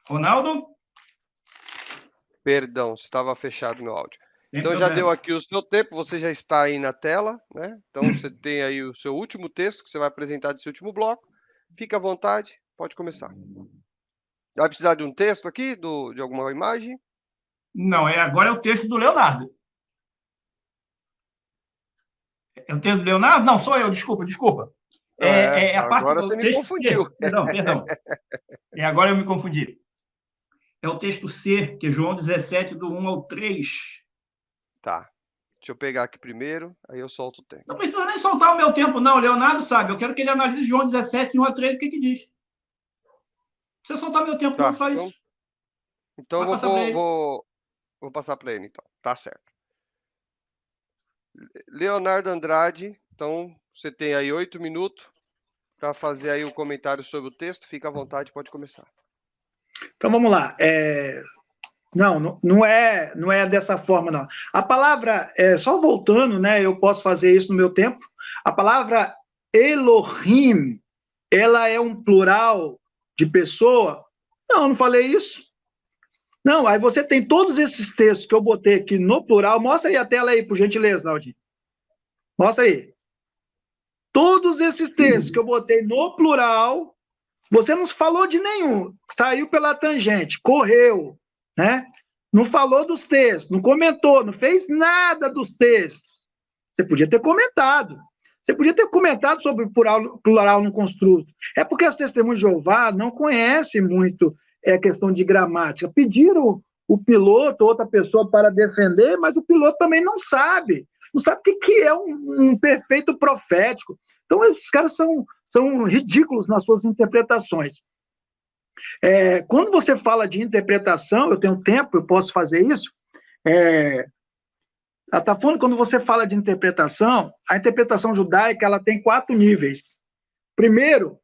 Ronaldo? Perdão, estava fechado meu áudio. Sem Então já deu problema. aqui o seu tempo, você já está aí na tela, né? Então você tem aí o seu último texto que você vai apresentar desse último bloco. Fica à vontade, pode começar. Vai precisar de um texto aqui, de alguma imagem? Não, agora é o texto do Leonardo. É o texto do Leonardo? Não, sou eu, desculpa. É a parte Agora do você me texto C. confundiu. Perdão. Agora eu me confundi. É o texto C, que é João 17, do 1 ao 3. Tá. Deixa eu pegar aqui primeiro, aí eu solto o tempo. Não precisa nem soltar o meu tempo, não. O Leonardo sabe. Eu quero que ele analise João 17, 1 a 3, o que diz. Não precisa soltar meu tempo, não, Tá, só isso. então Vai passar para ele. vou passar para ele, então. Tá certo. Leonardo Andrade, então você tem aí 8 minutos para fazer aí o comentário sobre o texto. Fica à vontade, pode começar. Então vamos lá. Não é dessa forma, não. A palavra, só voltando, né? Eu posso fazer isso no meu tempo. A palavra Elohim, ela é um plural de pessoa? Não falei isso. Não, aí você tem todos esses textos que eu botei aqui no plural. Mostra aí a tela aí, por gentileza, Naldinho. Mostra aí. Todos esses textos que eu botei no plural, você não falou de nenhum. Saiu pela tangente, correu, né? Não falou dos textos, não comentou, não fez nada dos textos. Você podia ter comentado. Você podia ter comentado sobre o plural no construto. É porque as testemunhas de Jeová não conhecem muito questão de gramática. Pediram o piloto, outra pessoa, para defender, mas o piloto também não sabe. Não sabe o que é um perfeito profético. Então, esses caras são ridículos nas suas interpretações. Quando você fala de interpretação, eu tenho tempo, eu posso fazer isso. Tá falando, quando você fala de interpretação, a interpretação judaica ela tem 4 níveis. Primeiro,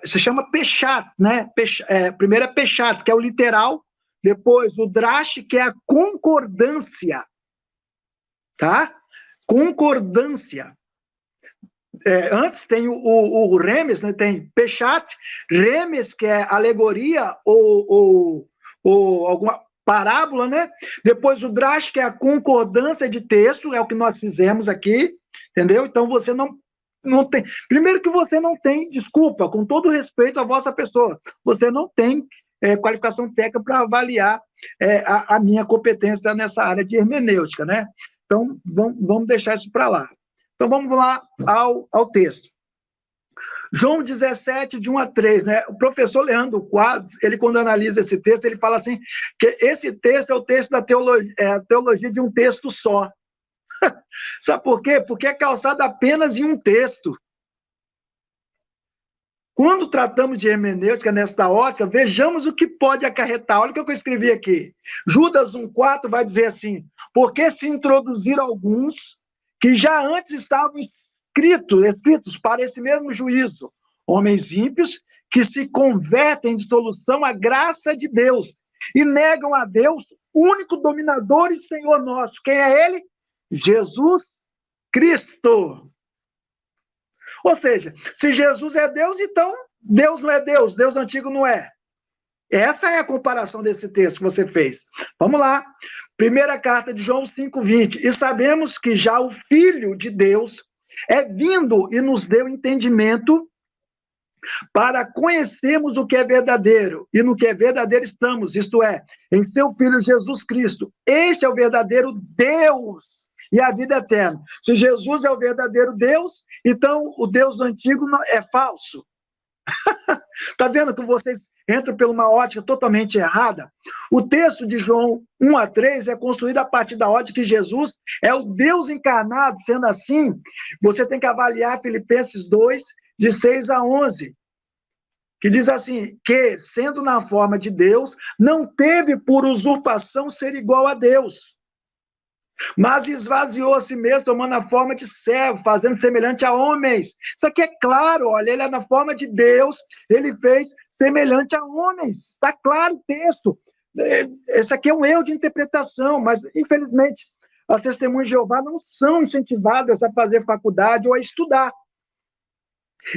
se chama Peshat, né? Primeiro é Peshat, que é o literal. Depois, o Drash, que é a concordância. Tá? Concordância. Antes tem o Remes, né? Tem Peshat, Remes, que é alegoria ou alguma parábola, né? Depois o Drash, que é a concordância de texto, é o que nós fizemos aqui, entendeu? Então você não tem. Primeiro que você não tem, desculpa, com todo respeito à vossa pessoa, você não tem qualificação técnica para avaliar a minha competência nessa área de hermenêutica, né? Então vamos deixar isso para lá. Então vamos lá ao texto. João 17, de 1 a 3, né? O professor Leandro Quadros, ele quando analisa esse texto, ele fala assim, que esse texto é o texto da teologia de um texto só. Sabe por quê? Porque é calçado apenas em um texto. Quando tratamos de hermenêutica nesta ótica, vejamos o que pode acarretar. Olha o que eu escrevi aqui. Judas 1,4 vai dizer assim, porque se introduziram alguns que já antes estavam escritos para esse mesmo juízo, homens ímpios que se convertem em dissolução à graça de Deus e negam a Deus, único dominador e Senhor nosso. Quem é ele? Jesus Cristo. Ou seja, se Jesus é Deus, então Deus não é Deus, Deus antigo não é. Essa é a comparação desse texto que você fez. Vamos lá. Primeira carta de João 5,20. E sabemos que já o Filho de Deus é vindo e nos deu entendimento para conhecermos o que é verdadeiro. E no que é verdadeiro estamos, isto é, em seu Filho Jesus Cristo. Este é o verdadeiro Deus e a vida eterna. Se Jesus é o verdadeiro Deus, então o Deus do antigo é falso. Está vendo que vocês entram por uma ótica totalmente errada? O texto de João 1 a 3 é construído a partir da ótica que Jesus é o Deus encarnado. Sendo assim, você tem que avaliar Filipenses 2, de 6 a 11, que diz assim, que, sendo na forma de Deus, não teve por usurpação ser igual a Deus, mas esvaziou a si mesmo, tomando a forma de servo, fazendo semelhante a homens. Isso aqui é claro, olha, ele é na forma de Deus, ele fez semelhante a homens. Está claro o texto. Esse aqui é um erro de interpretação, mas, infelizmente, as testemunhas de Jeová não são incentivadas a fazer faculdade ou a estudar.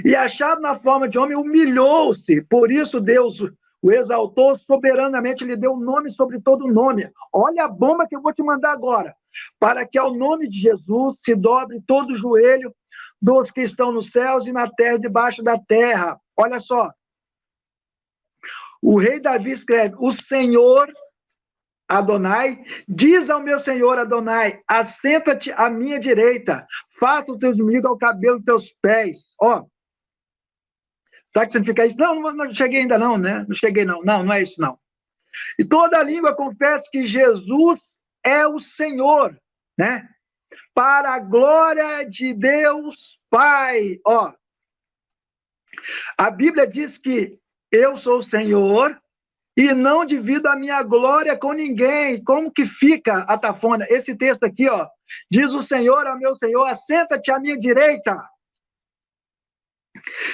E achado na forma de homem, humilhou-se. Por isso Deus o exaltou soberanamente, lhe deu um nome sobre todo nome. Olha a bomba que eu vou te mandar agora. Para que ao nome de Jesus se dobre todo o joelho dos que estão nos céus e na terra e debaixo da terra. Olha só. O rei Davi escreve: o Senhor Adonai diz ao meu Senhor Adonai: assenta-te à minha direita, faça os teus inimigos ao cabelo dos teus pés. Ó, sabe o que significa isso? Não cheguei ainda não, né? Não cheguei não. Não é isso não. E toda língua confessa que Jesus é o Senhor, né? Para a glória de Deus Pai. Ó, a Bíblia diz que eu sou o Senhor e não divido a minha glória com ninguém. Como que fica, Atafona? Esse texto aqui, ó, diz o Senhor ao meu Senhor: assenta-te à minha direita.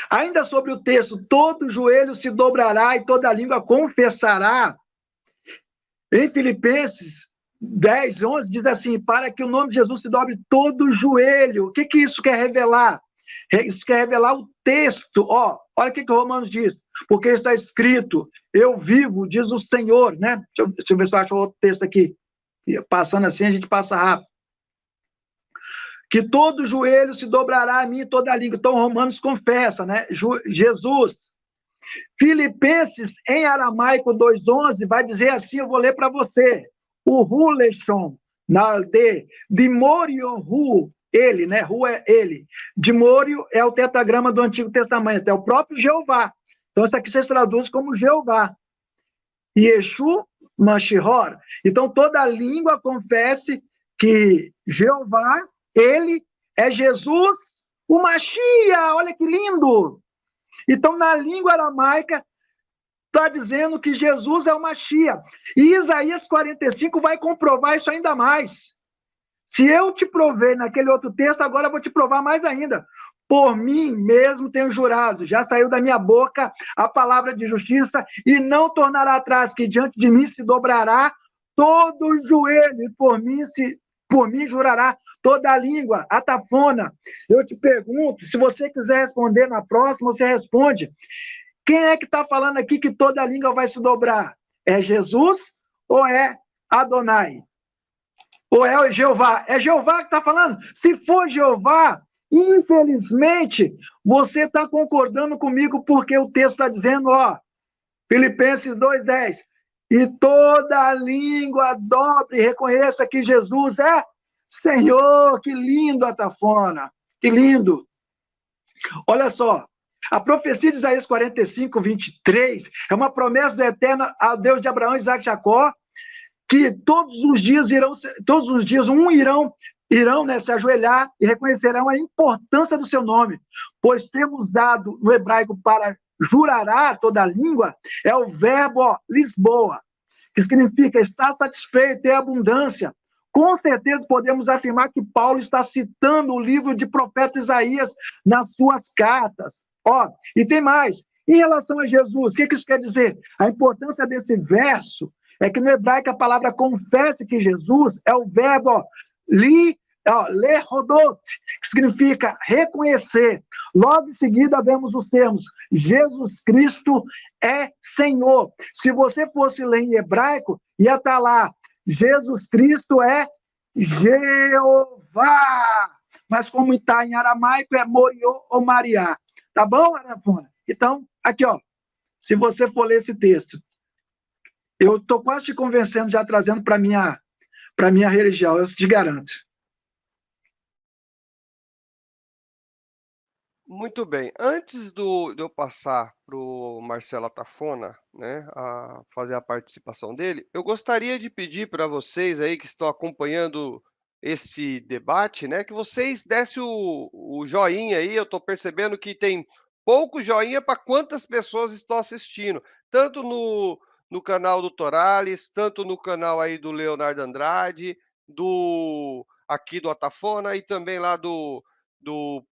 Ainda sobre o texto, todo joelho se dobrará e toda língua confessará. Em Filipenses 10, 11, diz assim: para que o nome de Jesus se dobre todo joelho. O que isso quer revelar? Isso quer revelar o texto. Ó, olha o que Romanos diz. Porque está escrito: eu vivo, diz o Senhor, né? Deixa eu ver se eu acho outro texto aqui. Passando assim, a gente passa rápido. Que todo joelho se dobrará a mim e toda a língua. Então, Romanos confessa, né? Jesus. Filipenses, em aramaico 2:11, vai dizer assim, eu vou ler para você. O Huleshon, de Moriohu, ele, né? Ru é ele. De Morio é o tetragrama do Antigo Testamento, é o próprio Jeová. Então, isso aqui se traduz como Jeová. Yeshu Mashihor. Então, toda língua confesse que Jeová, ele é Jesus, o Mashiach. Olha que lindo! Então, na língua aramaica, está dizendo que Jesus é o Mashiach. E Isaías 45 vai comprovar isso ainda mais. Se eu te provei naquele outro texto, agora eu vou te provar mais ainda. Por mim mesmo tenho jurado, já saiu da minha boca a palavra de justiça e não tornará atrás, que diante de mim se dobrará todo o joelho, e por mim jurará toda a língua. Atafona, eu te pergunto, se você quiser responder na próxima, você responde. Quem é que está falando aqui que toda a língua vai se dobrar? É Jesus ou é Adonai? Ou é Jeová? É Jeová que está falando? Se for Jeová, infelizmente, você está concordando comigo, porque o texto está dizendo, ó, Filipenses 2:10, e toda língua dobre e reconheça que Jesus é Senhor. Que lindo, Atafona, que lindo. Olha só, a profecia de Isaías 45, 23, é uma promessa do Eterno ao Deus de Abraão, Isaac e Jacó, que todos os dias irão, né, se ajoelhar e reconhecerão a importância do seu nome, pois temos usado no hebraico para jurará toda a língua, é o verbo Lisboa, que significa estar satisfeito, ter abundância. Com certeza podemos afirmar que Paulo está citando o livro de profeta Isaías nas suas cartas. Ó, e tem mais. Em relação a Jesus, o que isso quer dizer? A importância desse verso é que no hebraico a palavra confesse que Jesus é o verbo lehodot, que significa reconhecer. Logo em seguida vemos os termos Jesus Cristo é Senhor. Se você fosse ler em hebraico, ia estar lá, Jesus Cristo é Jeová. Mas como está em aramaico, é Moriô ou Mariá. Tá bom, Arafona? Então, aqui, ó, se você for ler esse texto, eu estou quase te convencendo, já trazendo para minha religião, eu te garanto. Muito bem. Antes de eu passar para o Marcelo Atafona, né, a fazer a participação dele, eu gostaria de pedir para vocês aí que estão acompanhando esse debate, né, que vocês dessem o joinha aí. Eu estou percebendo que tem pouco joinha para quantas pessoas estão assistindo, tanto no canal do Torales, tanto no canal aí do Leonardo Andrade, aqui do Atafona e também lá do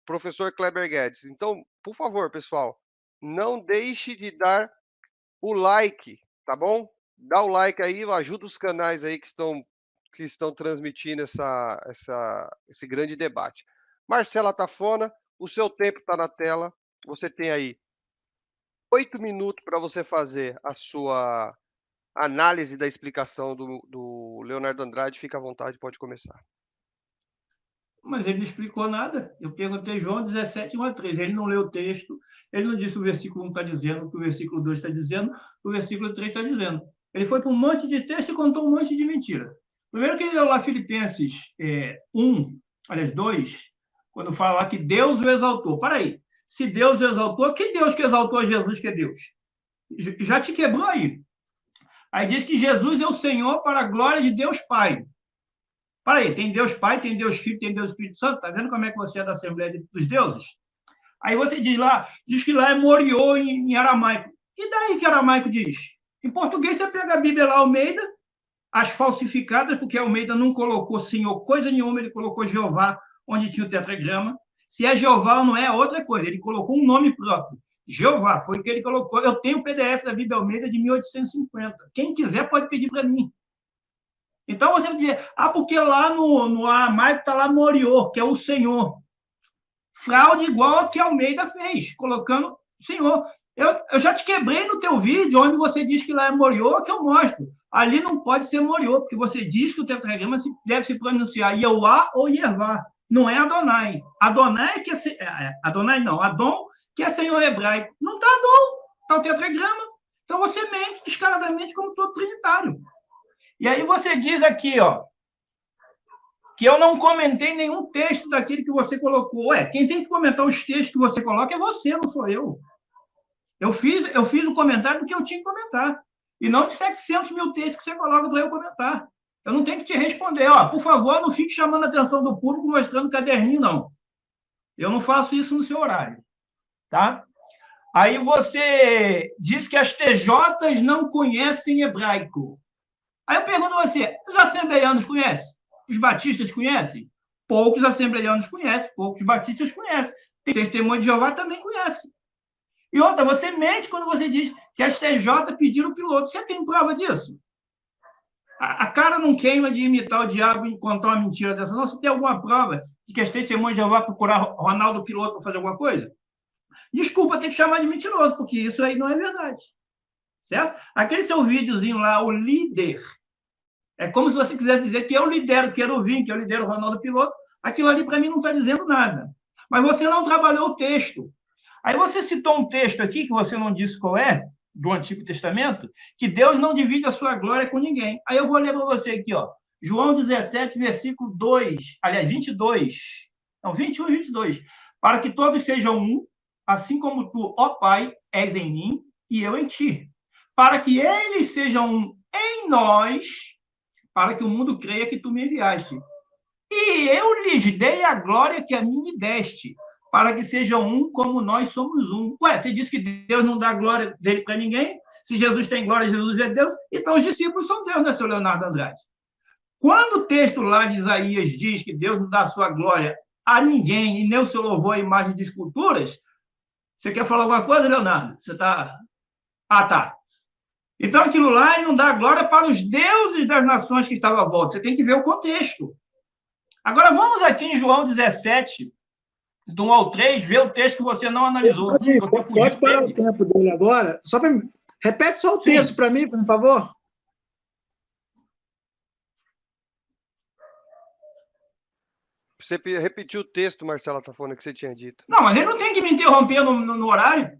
professor Kleber Guedes. Então, por favor, pessoal, não deixe de dar o like, tá bom? Dá o like aí, ajuda os canais aí que estão transmitindo esse grande debate. Marcela Tafona, o seu tempo está na tela. Você tem aí 8 minutos para você fazer a sua análise da explicação do Leonardo Andrade. Fica à vontade, pode começar. Mas ele não explicou nada. Eu perguntei João 17, 1 a 3. Ele não leu o texto, ele não disse o versículo 1 está dizendo, o que o versículo 2 está dizendo, o versículo 3 está dizendo. Ele foi para um monte de texto e contou um monte de mentira. Primeiro que ele leu lá Filipenses 2, quando fala lá que Deus o exaltou. Para aí. Se Deus o exaltou, que Deus que exaltou Jesus que é Deus? Já te quebrou aí. Aí diz que Jesus é o Senhor para a glória de Deus Pai. Para aí, tem Deus Pai, tem Deus Filho, tem Deus Espírito Santo. Está vendo como é que você é da Assembleia dos Deuses? Aí você diz que lá é Moriô em aramaico. E daí que aramaico diz? Em português você pega a Bíblia lá, Almeida, as falsificadas, porque Almeida não colocou Senhor coisa nenhuma, ele colocou Jeová onde tinha o tetragrama. Se é Jeová ou não é outra coisa, ele colocou um nome próprio. Jeová, foi o que ele colocou. Eu tenho o PDF da Bíblia Almeida de 1850. Quem quiser pode pedir para mim. Então você vai dizer, porque lá no aramaico está lá Moriô, que é o Senhor. Fraude igual a que Almeida fez, colocando Senhor. Eu já te quebrei no teu vídeo, onde você diz que lá é Moriô, que eu mostro. Ali não pode ser Moriô, porque você diz que o tetragrama deve se pronunciar Yehová ou Yevá. Não é Adonai. Adonai que é Adonai não, Adon, que é Senhor hebraico. Não está Adon, está o tetragrama. Então você mente descaradamente como todo trinitário. E aí você diz aqui, que eu não comentei nenhum texto daquele que você colocou. Quem tem que comentar os textos que você coloca é você, não sou eu. Eu fiz o comentário do que eu tinha que comentar. E não de 700 mil textos que você coloca para eu comentar. Eu não tenho que te responder. Por favor, não fique chamando a atenção do público mostrando caderninho, não. Eu não faço isso no seu horário. Tá? Aí você diz que as TJs não conhecem hebraico. Aí eu pergunto a você, os assembleianos conhecem? Os batistas conhecem? Poucos assembleianos conhecem, poucos batistas conhecem. Tem Testemunho de Jeová também conhece. E outra, você mente quando você diz que as TJ pediram o piloto. Você tem prova disso? A cara não queima de imitar o diabo e contar uma mentira dessa. Não, você tem alguma prova de que as Testemunhas de Jeová procuraram Ronaldo Piloto para fazer alguma coisa? Desculpa ter que chamar de mentiroso, porque isso aí não é verdade. Certo? Aquele seu videozinho lá, o líder, é como se você quisesse dizer que eu lidero o Querubim, que eu lidero o Ronaldo Piloto. Aquilo ali, para mim, não está dizendo nada. Mas você não trabalhou o texto. Aí você citou um texto aqui, que você não disse qual é, do Antigo Testamento, que Deus não divide a sua glória com ninguém. Aí eu vou ler para você aqui, João 17, versículo 2, aliás, 22. Não, 21 e 22. Para que todos sejam um, assim como tu, ó Pai, és em mim e eu em ti. Para que eles sejam um em nós, para que o mundo creia que tu me enviaste. E eu lhes dei a glória que a mim me deste, para que sejam um como nós somos um. Você disse que Deus não dá a glória dele para ninguém? Se Jesus tem glória, Jesus é Deus, então os discípulos são Deus, né, seu Leonardo Andrade? Quando o texto lá de Isaías diz que Deus não dá a sua glória a ninguém e nem o seu louvor à imagem de esculturas, você quer falar alguma coisa, Leonardo? Você está... tá. Então, aquilo lá não dá glória para os deuses das nações que estavam à volta. Você tem que ver o contexto. Agora, vamos aqui em João 17, do 1 ao 3, ver o texto que você não analisou. Pode parar o tempo dele agora. Repete só o texto para mim, por favor. Você repetiu o texto, Marcelo Tafona, que você tinha dito. Não, mas ele não tem que me interromper no horário.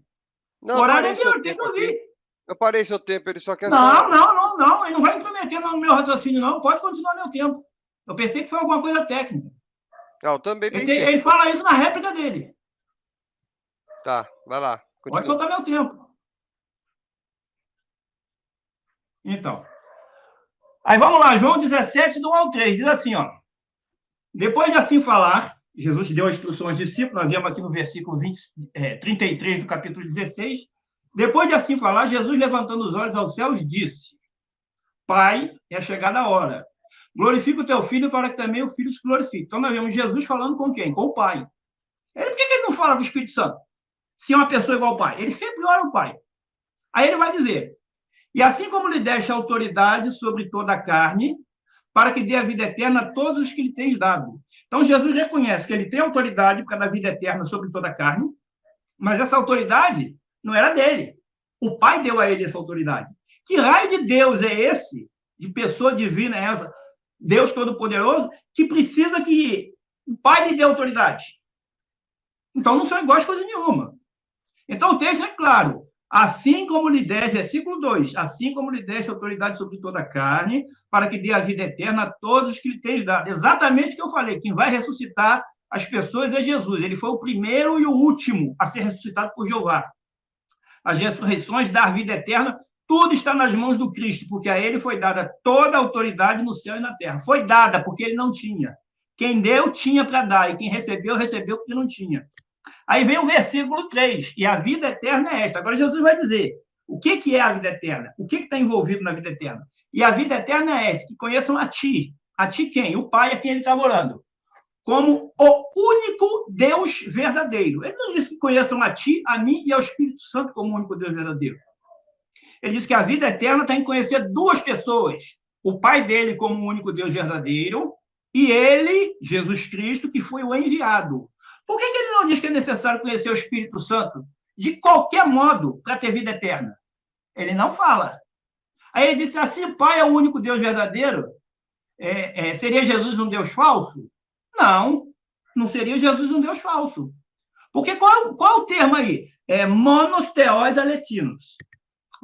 Não, o horário é meu, tem que ouvir. Eu parei seu tempo, ele só quer... Não. Ele não vai intrometer no meu raciocínio, não. Pode continuar meu tempo. Eu pensei que foi alguma coisa técnica. Eu também pensei. Ele fala isso na réplica dele. Tá, vai lá. Continua. Pode soltar meu tempo. Então. Aí vamos lá, João 17, do 1 ao 3. Diz assim, Depois de assim falar, Jesus deu as instruções aos discípulos, nós vemos aqui no versículo 33 do capítulo 16. Depois de assim falar, Jesus, levantando os olhos aos céus, disse: Pai, é chegada a hora. Glorifica o teu filho para que também o filho se glorifique. Então, nós vemos Jesus falando com quem? Com o Pai. Por que ele não fala do Espírito Santo? Se é uma pessoa igual ao Pai. Ele sempre ora ao Pai. Aí ele vai dizer: E assim como lhe deste autoridade sobre toda a carne, para que dê a vida eterna a todos os que lhe tens dado. Então, Jesus reconhece que ele tem autoridade para dar vida eterna sobre toda a carne, mas essa autoridade não era dele. O Pai deu a ele essa autoridade. Que raio de Deus é esse, de pessoa divina é essa, Deus Todo-Poderoso, que precisa que o Pai lhe dê autoridade? Então não são iguais coisa nenhuma. Então o texto é claro. Assim como lhe deste, versículo 2, assim como lhe deste autoridade sobre toda a carne, para que dê a vida eterna a todos os que lhe tens dado. Exatamente o que eu falei, quem vai ressuscitar as pessoas é Jesus. Ele foi o primeiro e o último a ser ressuscitado por Jeová. As ressurreições, dar vida eterna, tudo está nas mãos do Cristo, porque a ele foi dada toda a autoridade no céu e na terra. Foi dada, porque ele não tinha. Quem deu, tinha para dar, e quem recebeu, recebeu porque não tinha. Aí vem o versículo 3, e a vida eterna é esta. Agora Jesus vai dizer, o que é a vida eterna? O que está envolvido na vida eterna? E a vida eterna é esta, que conheçam a ti. A ti quem? O Pai a quem ele está orando. Como o único Deus verdadeiro. Ele não disse que conheçam a ti, a mim e ao Espírito Santo como o único Deus verdadeiro. Ele diz que a vida eterna está em conhecer duas pessoas. O Pai dele como o único Deus verdadeiro e ele, Jesus Cristo, que foi o enviado. Por que ele não diz que é necessário conhecer o Espírito Santo de qualquer modo para ter vida eterna? Ele não fala. Aí ele disse assim, o Pai é o único Deus verdadeiro, seria Jesus um Deus falso? Não, não seria Jesus um Deus falso. Porque qual é o termo aí? Monos theos aletinos.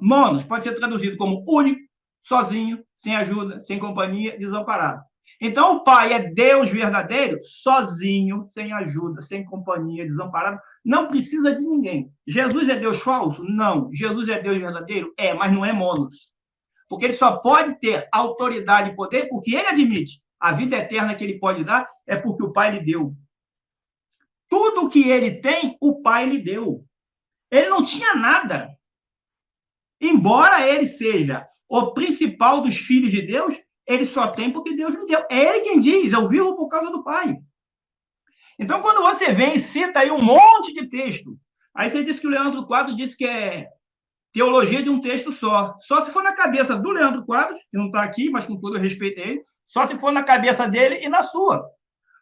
Monos pode ser traduzido como único, sozinho, sem ajuda, sem companhia, desamparado. Então, o Pai é Deus verdadeiro, sozinho, sem ajuda, sem companhia, desamparado, não precisa de ninguém. Jesus é Deus falso? Não. Jesus é Deus verdadeiro? Mas não é monos. Porque ele só pode ter autoridade e poder porque ele admite. A vida eterna que ele pode dar é porque o Pai lhe deu. Tudo que ele tem, o Pai lhe deu. Ele não tinha nada. Embora ele seja o principal dos filhos de Deus, ele só tem porque Deus lhe deu. É ele quem diz, eu vivo por causa do Pai. Então, quando você vem e cita aí um monte de texto, aí você diz que o Leandro Quadros disse que é teologia de um texto só. Só se for na cabeça do Leandro Quadros, que não está aqui, mas com todo respeito a ele, só se for na cabeça dele e na sua.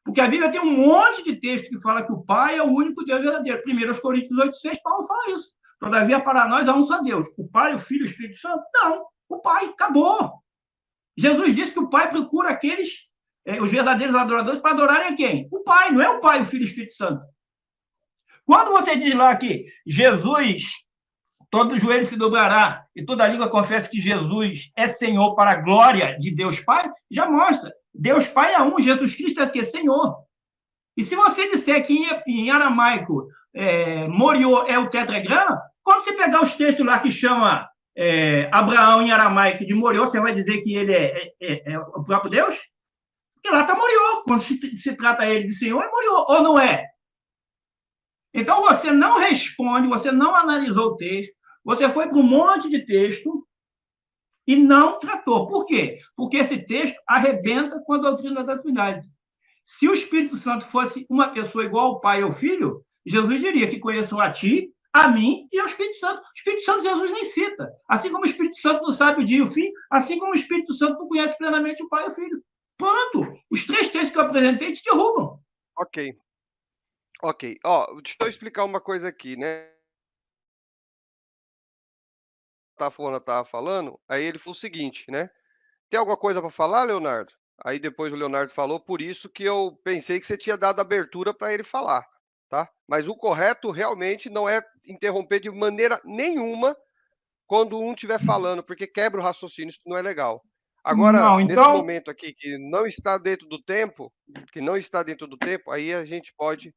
Porque a Bíblia tem um monte de texto que fala que o Pai é o único Deus verdadeiro. 1 Coríntios 8,6, Paulo fala isso. Todavia, para nós há um só Deus. O Pai, o Filho e o Espírito Santo? Não. O Pai, acabou. Jesus disse que o Pai procura aqueles, os verdadeiros adoradores, para adorarem a quem? O Pai, não é o Pai, o Filho e o Espírito Santo. Quando você diz lá que Jesus, todo joelho se dobrará e toda língua confessa que Jesus é Senhor para a glória de Deus Pai, já mostra. Deus Pai é um, Jesus Cristo é o quê? Senhor. E se você disser que em aramaico Moriô é o tetragrama, quando você pegar os textos lá que chama Abraão em aramaico de Moriô, você vai dizer que ele é o próprio Deus? Porque lá está Moriô. Quando se trata ele de Senhor, é Moriô, ou não é? Então, você não responde, você não analisou o texto, você foi para um monte de texto e não tratou. Por quê? Porque esse texto arrebenta com a doutrina da Trindade. Se o Espírito Santo fosse uma pessoa igual ao Pai e ao Filho, Jesus diria que conheçam a ti, a mim e ao Espírito Santo. O Espírito Santo Jesus nem cita. Assim como o Espírito Santo não sabe o dia e o fim, assim como o Espírito Santo não conhece plenamente o Pai e o Filho. Pronto! Os três textos que eu apresentei te derrubam. Ok. Deixa eu explicar uma coisa aqui, né? Tafona estava falando, aí ele falou o seguinte, né? Tem alguma coisa para falar, Leonardo? Aí depois o Leonardo falou, por isso que eu pensei que você tinha dado abertura para ele falar, tá? Mas o correto realmente não é interromper de maneira nenhuma quando um estiver falando, porque quebra o raciocínio, isso não é legal. Agora, Não, nesse então, momento aqui que não está dentro do tempo, aí a gente pode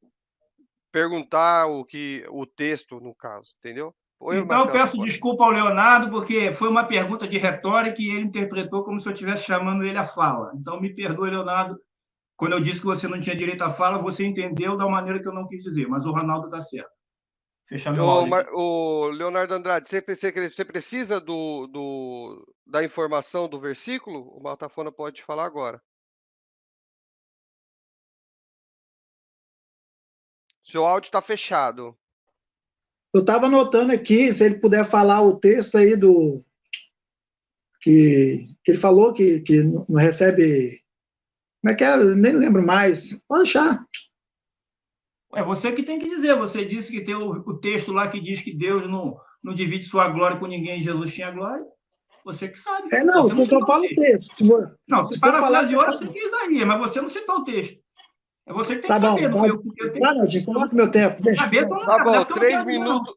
perguntar o texto, no caso, entendeu? então eu peço desculpa ao Leonardo, porque foi uma pergunta de retórica e ele interpretou como se eu estivesse chamando ele à fala. Então, me perdoe, Leonardo, quando eu disse que você não tinha direito à fala, você entendeu da maneira que eu não quis dizer, mas o Ronaldo está certo. Fechar meu áudio aqui. O Leonardo Andrade, você precisa da informação do versículo? O Matafona pode te falar agora. Seu áudio está fechado. Eu estava anotando aqui, se ele puder falar o texto aí do... Que ele falou que não recebe... Como é que é? Eu nem lembro mais. Pode deixar. É você que tem que dizer. Você disse que tem o texto lá que diz que Deus não divide sua glória com ninguém, Jesus tinha glória. Você que sabe. Não, você não eu falo o texto. Não, Se se for falar, parafraseou, você que é Isaías, mas você não citou o texto. É você que tem tá que saber, bom. não foi eu que citei o texto. Não, coloca meu tempo. Deixa. Cabeça não Tá bom, é porque eu não 3 quero dizer, não. minutos.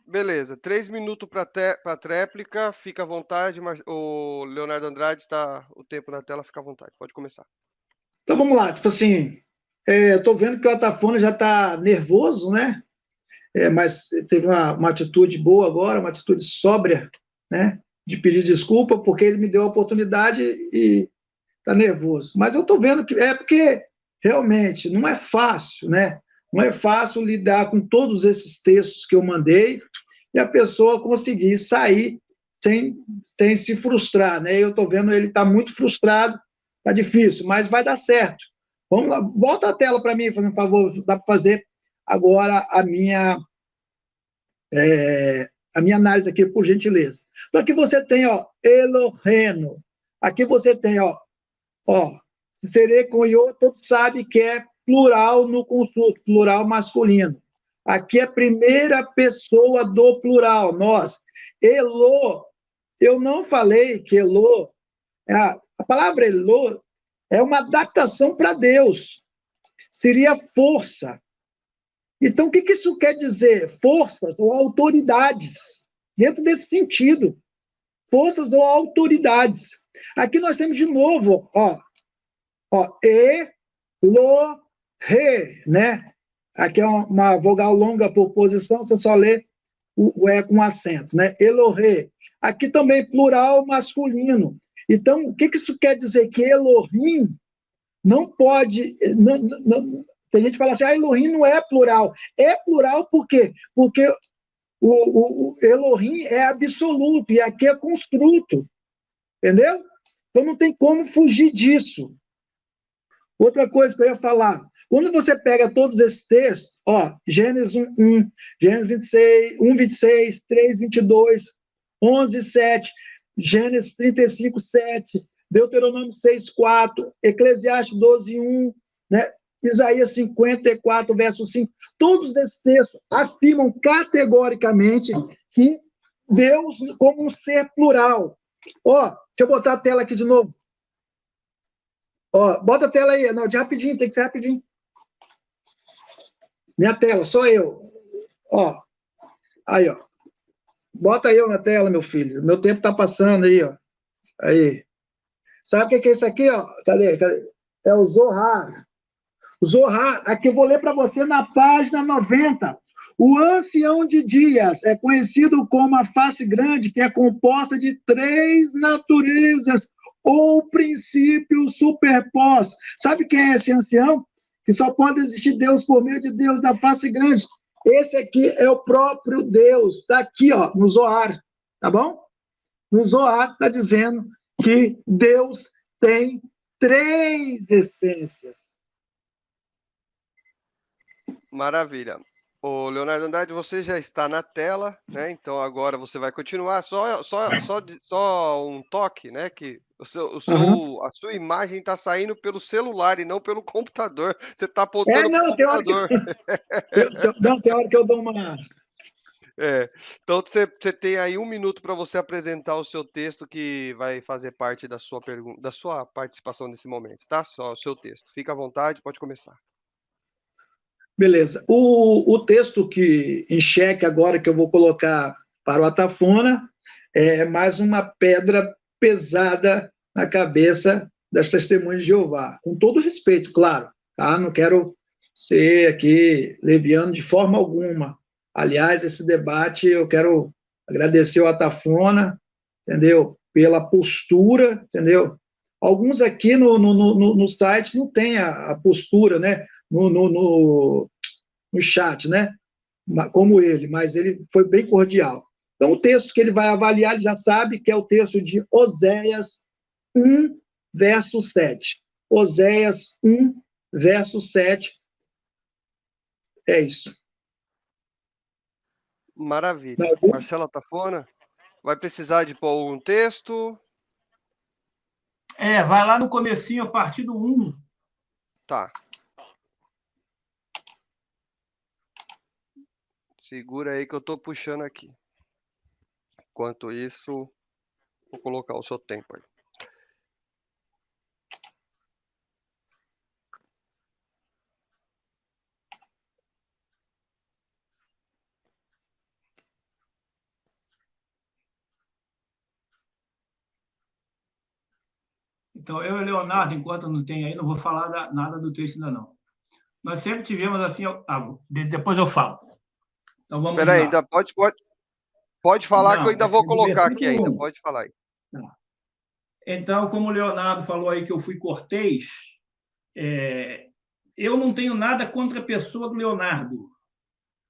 Beleza, 3 minutos para tréplica, fica à vontade, mas o Leonardo Andrade está o tempo na tela, fica à vontade, pode começar. Então vamos lá, tipo assim, eu tô vendo que o Atafona já está nervoso, né? Mas teve uma atitude boa agora, uma atitude sóbria, né? De pedir desculpa, porque ele me deu a oportunidade e está nervoso. Mas eu estou vendo que é porque realmente não é fácil, né? Não é fácil lidar com todos esses textos que eu mandei e a pessoa conseguir sair sem se frustrar, né? Eu estou vendo ele está muito frustrado, está difícil, mas vai dar certo. Vamos lá, volta a tela para mim, fazendo um favor, dá para fazer agora a minha análise aqui, por gentileza. Então, aqui você tem, ó, Eloheno. Aqui você tem, ó, serei com Iô, todos sabem que é plural no consulto, plural masculino. Aqui é a primeira pessoa do plural, nós. Elo, eu não falei que Elo, a palavra Elo é uma adaptação para Deus. Seria força. Então, o que isso quer dizer? Forças ou autoridades. Dentro desse sentido. Forças ou autoridades. Aqui nós temos de novo, e, lo, re, né? Aqui é uma vogal longa por posição, você só lê o E com acento, né? Elohê. Aqui também plural masculino. Então, o que isso quer dizer? Que Elohim não pode... tem gente que fala assim, Elohim não é plural. É plural por quê? Porque o Elohim é absoluto, e aqui é construto. Entendeu? Então não tem como fugir disso. Outra coisa que eu ia falar, quando você pega todos esses textos, Gênesis 1, Gênesis 26, 1, 26, 3, 22, 11, 7, Gênesis 35, 7, Deuteronômio 6, 4, Eclesiastes 12, 1, né? Isaías 54, verso 5, todos esses textos afirmam categoricamente que Deus como um ser plural. Deixa eu botar a tela aqui de novo. Bota a tela aí. Não, de rapidinho, tem que ser rapidinho. Minha tela, só eu. Aí, Bota eu na tela, meu filho. Meu tempo tá passando aí, Aí. Sabe o que é isso aqui, Cadê? É o Zohar. O Zohar, aqui eu vou ler para você na página 90. O ancião de dias é conhecido como a face grande, que é composta de 3 naturezas ou princípios superpostos. Sabe quem é esse ancião? Que só pode existir Deus por meio de Deus da face grande. Esse aqui é o próprio Deus. Está aqui, no Zohar. Tá bom? No Zohar está dizendo que Deus tem 3 essências. Maravilha. O Leonardo Andrade, você já está na tela, né? Então agora você vai continuar. Só um toque, né? Que a sua imagem está saindo pelo celular e não pelo computador. Você está apontando para o computador. Tem hora que eu dou uma... Então você tem aí 1 minuto para você apresentar o seu texto que vai fazer parte da sua pergunta, da sua participação nesse momento, tá? Só o seu texto. Fica à vontade, pode começar. Beleza. O texto que em xeque agora que eu vou colocar para o Atafona é mais uma pedra pesada na cabeça das testemunhas de Jeová. Com todo respeito, claro, tá? Não quero ser aqui leviano de forma alguma. Aliás, esse debate eu quero agradecer ao Atafona, entendeu? Pela postura, entendeu? Alguns aqui no site não têm a postura, né? No chat, né? Como ele, mas ele foi bem cordial. Então, o texto que ele vai avaliar, ele já sabe que é o texto de Oséias 1, verso 7. Oséias 1, verso 7. É isso. Maravilha. Marcelo Atafona, vai precisar de pôr algum texto? Vai lá no comecinho, a partir do 1. Tá. Segura aí que eu estou puxando aqui. Enquanto isso, vou colocar o seu tempo aí. Então, eu e o Leonardo, enquanto não tem aí, não vou falar nada do texto ainda não. Nós sempre tivemos assim, depois eu falo. Então, vamos Peraí, lá. ainda pode falar Não, que eu ainda vou colocar aqui versículo ainda. 1. Pode falar aí. Então, como o Leonardo falou aí que eu fui cortês, eu não tenho nada contra a pessoa do Leonardo,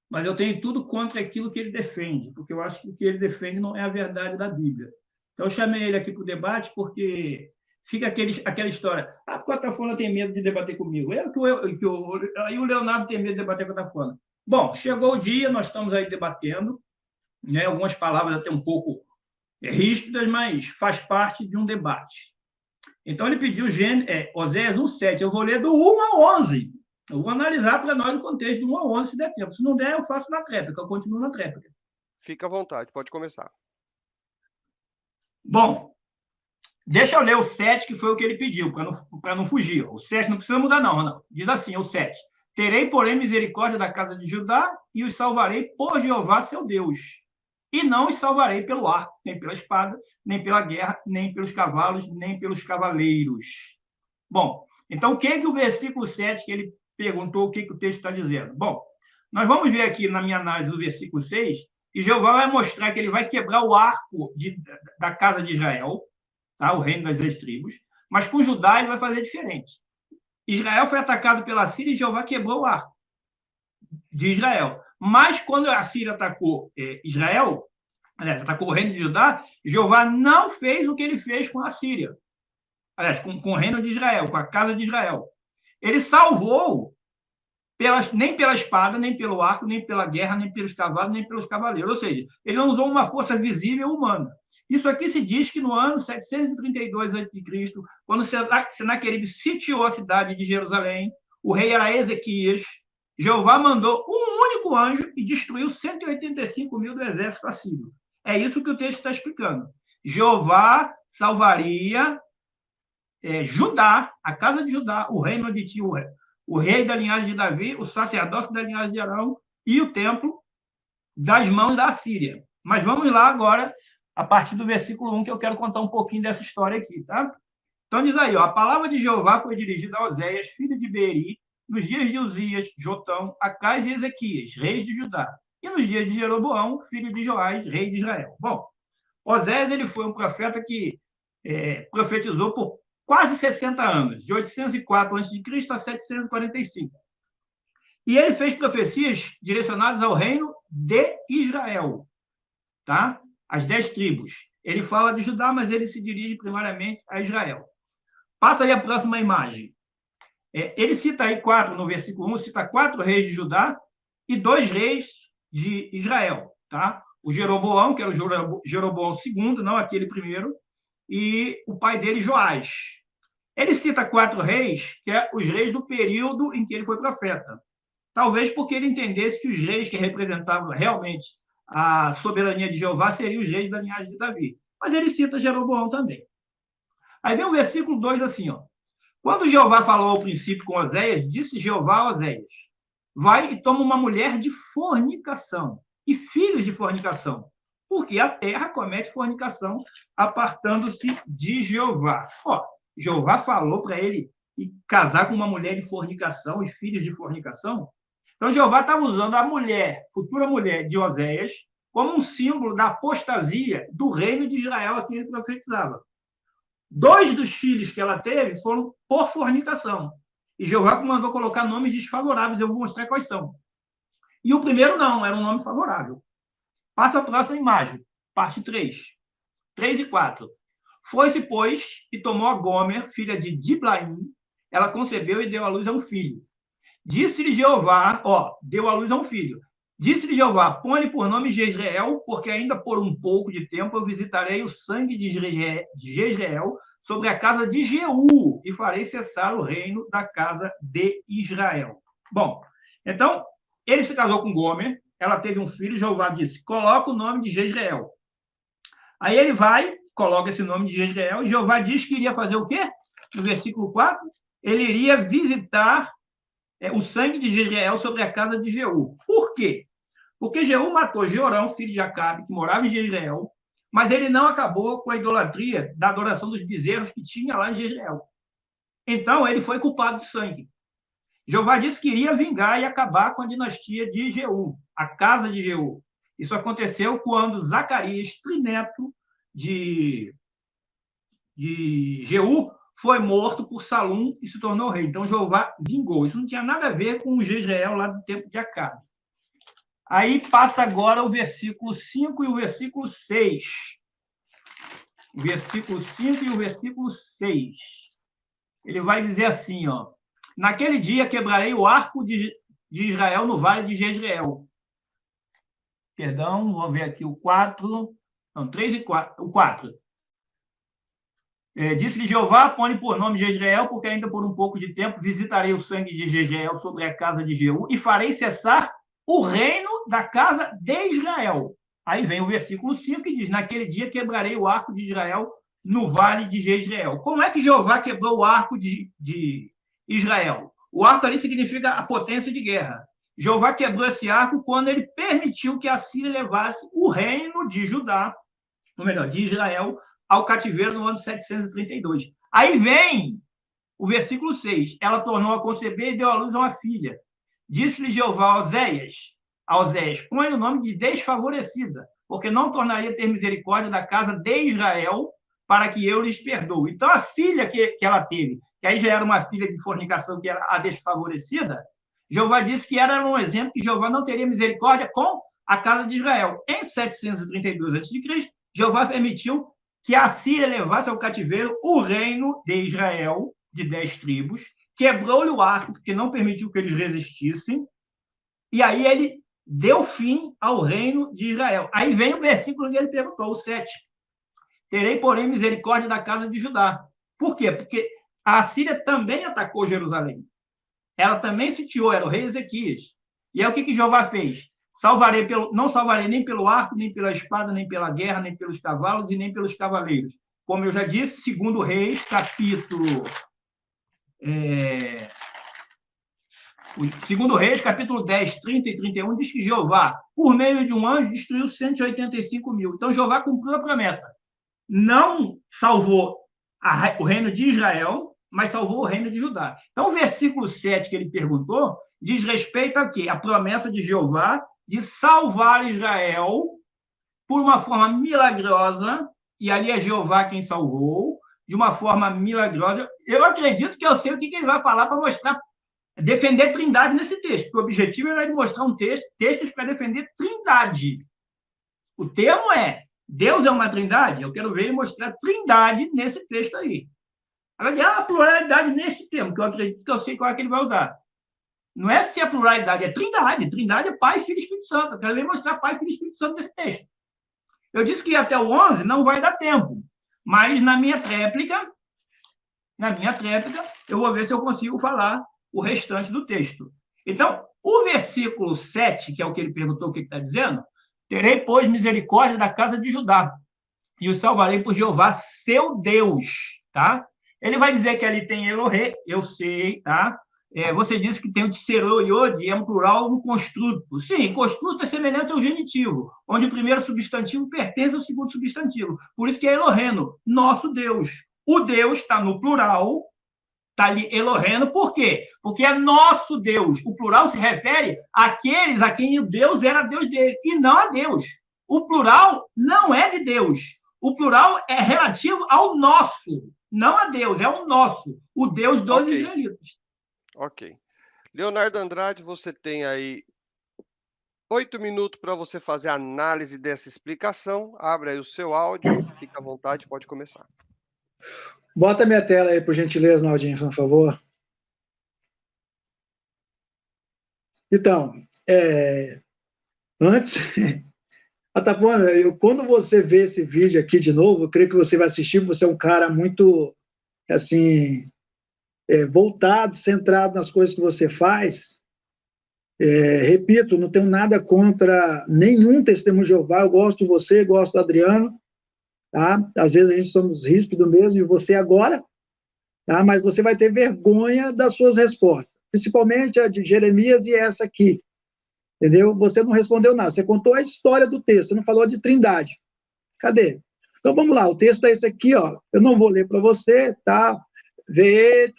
mas eu tenho tudo contra aquilo que ele defende, porque eu acho que o que ele defende não é a verdade da Bíblia. Então, eu chamei ele aqui para o debate porque fica aquela história. A Cotafona tem medo de debater comigo. Aí o Leonardo tem medo de debater com a Cotafona. Bom, chegou o dia, nós estamos aí debatendo, né? Algumas palavras até um pouco ríspidas, mas faz parte de um debate. Então, ele pediu Oséias 1:7. Eu vou ler do 1 a 11. Eu vou analisar para nós o contexto do 1 a 11, se der tempo. Se não der, eu faço na tréplica, eu continuo na tréplica. Fica à vontade, pode começar. Bom, deixa eu ler o 7, que foi o que ele pediu, para não fugir. O 7 não precisa mudar, não. Diz assim, o 7. Terei, porém, misericórdia da casa de Judá e os salvarei por Jeová, seu Deus. E não os salvarei pelo arco, nem pela espada, nem pela guerra, nem pelos cavalos, nem pelos cavaleiros. Bom, então o que é que o versículo 7, que ele perguntou, o que o texto está dizendo? Bom, nós vamos ver aqui na minha análise do versículo 6, que Jeová vai mostrar que ele vai quebrar o arco da casa de Israel, tá? O reino das 10 tribos, mas com Judá ele vai fazer diferente. Israel foi atacado pela Síria e Jeová quebrou o arco de Israel. Mas quando a Síria atacou Israel, aliás, atacou o reino de Judá, Jeová não fez o que ele fez com a Síria. Aliás, com o reino de Israel, com a casa de Israel. Ele salvou nem pela espada, nem pelo arco, nem pela guerra, nem pelos cavalos, nem pelos cavaleiros. Ou seja, ele não usou uma força visível humana. Isso aqui se diz que no ano 732 a.C., quando Senaqueribe sitiou a cidade de Jerusalém, o rei era Ezequias, Jeová mandou um único anjo e destruiu 185 mil do exército assírio. É isso que o texto está explicando. Jeová salvaria Judá, a casa de Judá, o reino onde tinha o rei da linhagem de Davi, o sacerdócio da linhagem de Arão e o templo das mãos da Assíria. Mas vamos lá agora, a partir do versículo 1, que eu quero contar um pouquinho dessa história aqui, tá? Então diz aí, a palavra de Jeová foi dirigida a Oséias, filho de Beeri, nos dias de Uzias, Jotão, Acais e Ezequias, reis de Judá, e nos dias de Jeroboão, filho de Joás, rei de Israel. Bom, Oséias ele foi um profeta que profetizou por quase 60 anos, de 804 a.C. a 745. E ele fez profecias direcionadas ao reino de Israel, tá? As 10 tribos. Ele fala de Judá, mas ele se dirige primariamente a Israel. Passa aí a próxima imagem. Ele cita aí no versículo 1, cita 4 reis de Judá e 2 reis de Israel, tá? O Jeroboão, que era o Jeroboão II, não aquele primeiro, e o pai dele, Joás. Ele cita 4 reis, que é os reis do período em que ele foi profeta. Talvez porque ele entendesse que os reis que representavam realmente a soberania de Jeová seriam os reis da linhagem de Davi. Mas ele cita Jeroboão também. Aí vem o versículo 2 assim, ó. Quando Jeová falou ao princípio com Oséias, disse Jeová a Oséias, vai e toma uma mulher de fornicação e filhos de fornicação, porque a terra comete fornicação, apartando-se de Jeová. Ó, Jeová falou para ele casar com uma mulher de fornicação e filhos de fornicação. Então, Jeová estava usando a mulher, futura mulher de Oséias, como um símbolo da apostasia do reino de Israel a quem ele profetizava. 2 dos filhos que ela teve foram por fornicação. E Jeová mandou colocar nomes desfavoráveis, eu vou mostrar quais são. E o primeiro não, era um nome favorável. Passa a próxima imagem, parte 3. 3 e 4. Foi-se, pois, e tomou a Gomer, filha de Diblaim, ela concebeu e deu à luz a um filho. Disse-lhe Jeová, deu à luz a um filho. Disse-lhe Jeová, põe-lhe por nome Jezreel, porque ainda por um pouco de tempo eu visitarei o sangue de Jezreel sobre a casa de Jeú e farei cessar o reino da casa de Israel. Bom, então, ele se casou com Gomer, ela teve um filho, Jeová disse, coloca o nome de Jezreel. Aí ele vai, coloca esse nome de Jezreel, e Jeová diz que iria fazer o quê? No versículo 4, ele iria visitar o sangue de Jezreel sobre a casa de Jeú. Por quê? Porque Jeú matou Jeorão, filho de Acabe, que morava em Jezreel, mas ele não acabou com a idolatria da adoração dos bezerros que tinha lá em Jezreel. Então, ele foi culpado de sangue. Jeová disse que iria vingar e acabar com a dinastia de Jeú, a casa de Jeú. Isso aconteceu quando Zacarias, trineto de Jeú, foi morto por Salum e se tornou rei. Então, Jeová vingou. Isso não tinha nada a ver com o Jezreel lá do tempo de Acabe. Aí passa agora o versículo 5 e o versículo 6. O versículo 5 e o versículo 6. Ele vai dizer assim, ó: naquele dia quebrarei o arco de Israel no vale de Jezreel. Perdão, vamos ver aqui o 4. Não, 3 e 4. O 4. Disse-lhe Jeová, põe por nome Jezreel, porque ainda por um pouco de tempo visitarei o sangue de Jezreel sobre a casa de Jeú e farei cessar o reino da casa de Israel. Aí vem o versículo 5 que diz: naquele dia quebrarei o arco de Israel no vale de Jezreel. Como é que Jeová quebrou o arco de Israel? O arco ali significa a potência de guerra. Jeová quebrou esse arco quando ele permitiu que a Síria levasse o reino de Judá, ou melhor, de Israel, ao cativeiro no ano 732. Aí vem o versículo 6. Ela tornou a conceber e deu à luz a uma filha. Disse-lhe Jeová a Oséias, põe o nome de desfavorecida, porque não tornaria a ter misericórdia da casa de Israel, para que eu lhes perdoe. Então, a filha que ela teve, que aí já era uma filha de fornicação, que era a desfavorecida, Jeová disse que era um exemplo que Jeová não teria misericórdia com a casa de Israel. Em 732 a.C., Jeová permitiu que a Síria levasse ao cativeiro o reino de Israel, de 10 tribos, quebrou-lhe o arco, porque não permitiu que eles resistissem, e aí ele deu fim ao reino de Israel. Aí vem o versículo que ele perguntou, o 7. Terei, porém, misericórdia da casa de Judá. Por quê? Porque a Síria também atacou Jerusalém. Ela também sitiou, era o rei Ezequias. E aí o que Jeová fez? Não salvarei nem pelo arco, nem pela espada, nem pela guerra, nem pelos cavalos e nem pelos cavaleiros. Como eu já disse, segundo Reis, segundo Reis, capítulo 10, 30 e 31, diz que Jeová, por meio de um anjo, destruiu 185 mil. Então, Jeová cumpriu a promessa. Não salvou o reino de Israel, mas salvou o reino de Judá. Então, o versículo 7 que ele perguntou diz respeito a quê? A promessa de Jeová de salvar Israel por uma forma milagrosa, e ali é Jeová quem salvou, de uma forma milagrosa. Eu acredito que eu sei o que ele vai falar para mostrar, defender Trindade nesse texto, porque o objetivo era de mostrar textos para defender Trindade. O termo é Deus é uma Trindade? Eu quero ver ele mostrar Trindade nesse texto aí. A pluralidade nesse termo, que eu acredito que eu sei qual é que ele vai usar. Não é se é pluralidade, é Trindade. Trindade é Pai, Filho e Espírito Santo. Eu quero ver mostrar Pai, Filho e Espírito Santo nesse texto. Eu disse que até o 11 não vai dar tempo, mas na minha tréplica, eu vou ver se eu consigo falar o restante do texto. Então, o versículo 7, que é o que ele perguntou, o que ele está dizendo: terei, pois, misericórdia da casa de Judá, e o salvarei por Jeová, seu Deus, tá? Ele vai dizer que ali tem Elohê, eu sei, tá? Você disse que tem o Tserô e Ode, é um plural no construto. Sim, construto é semelhante ao genitivo, onde o primeiro substantivo pertence ao segundo substantivo. Por isso que é Eloheno, nosso Deus. O Deus está no plural, está ali Eloheno, por quê? Porque é nosso Deus. O plural se refere àqueles a quem o Deus era Deus dele, e não a Deus. O plural não é de Deus. O plural é relativo ao nosso, não a Deus, é o nosso, o Deus dos israelitas. Ok. Leonardo Andrade, você tem aí 8 minutos para você fazer a análise dessa explicação. Abre aí o seu áudio, fica à vontade, pode começar. Bota minha tela aí, por gentileza, Naldinho, por favor. Então, antes... Atavana, quando você vê esse vídeo aqui de novo, eu creio que você vai assistir, você é um cara muito, assim, voltado, centrado nas coisas que você faz. Repito, não tenho nada contra nenhum testemunho de Jeová, eu gosto de você, gosto do Adriano, tá? Às vezes a gente somos ríspidos mesmo, e você agora, tá? Mas você vai ter vergonha das suas respostas, principalmente a de Jeremias e essa aqui, entendeu? Você não respondeu nada, você contou a história do texto, você não falou de Trindade. Cadê? Então vamos lá, o texto é esse aqui, ó. Eu não vou ler para você, tá? Bet,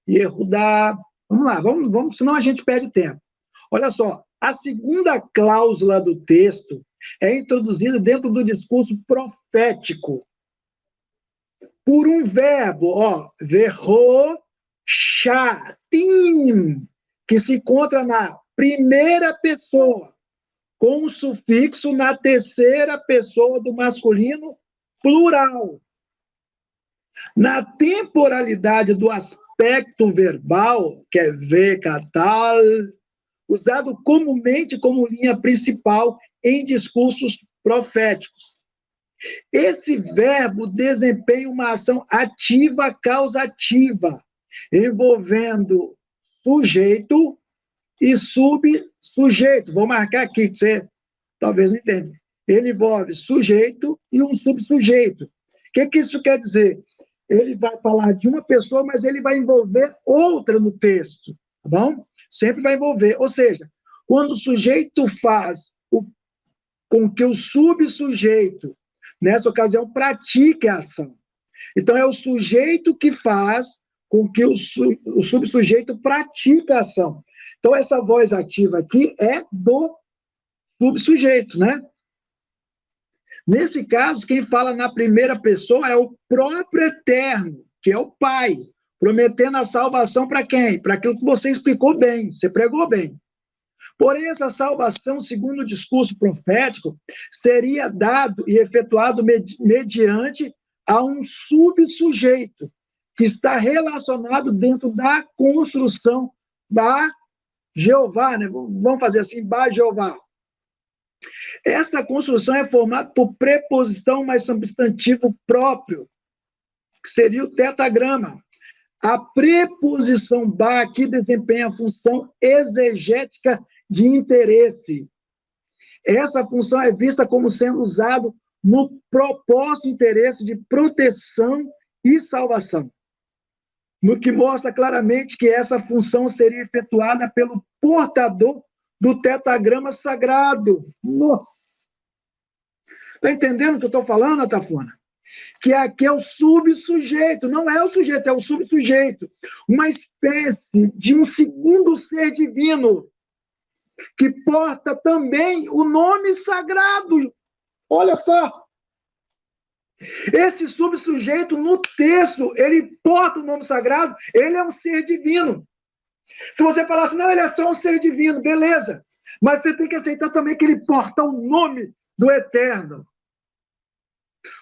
Yehudá. Vamos lá, vamos, senão a gente perde tempo. Olha só, a segunda cláusula do texto é introduzida dentro do discurso profético por um verbo, ó, verrochatim, que se encontra na primeira pessoa, com o sufixo na terceira pessoa do masculino plural. Na temporalidade do aspecto verbal, que é vecatal, usado comumente como linha principal em discursos proféticos. Esse verbo desempenha uma ação ativa causativa, envolvendo sujeito e subsujeito. Vou marcar aqui, que você talvez não entenda. Ele envolve sujeito e um subsujeito. O que isso quer dizer? Ele vai falar de uma pessoa, mas ele vai envolver outra no texto, tá bom? Sempre vai envolver. Ou seja, quando o sujeito faz com que o subsujeito, nessa ocasião, pratique a ação. Então, é o sujeito que faz com que o subsujeito pratique a ação. Então, essa voz ativa aqui é do subsujeito, né? Nesse caso, quem fala na primeira pessoa é o próprio Eterno, que é o Pai, prometendo a salvação para quem? Para aquilo que você explicou bem, você pregou bem. Porém, essa salvação, segundo o discurso profético, seria dado e efetuado mediante a um subsujeito, que está relacionado dentro da construção da Jeová, né? Vamos fazer assim, Bar Jeová. Essa construção é formada por preposição mais substantivo próprio, que seria o tetagrama. A preposição ba aqui desempenha a função exegética de interesse. Essa função é vista como sendo usado no proposto interesse de proteção e salvação, no que mostra claramente que essa função seria efetuada pelo portador do tetagrama sagrado. Nossa! Está entendendo o que eu estou falando, Atafona? Que aqui é o subsujeito, não é o sujeito, é o subsujeito. Uma espécie de um segundo ser divino, que porta também o nome sagrado. Olha só! Esse subsujeito, no texto, ele porta o nome sagrado, ele é um ser divino. Se você falasse, não, ele é só um ser divino, beleza. Mas você tem que aceitar também que ele porta o nome do Eterno.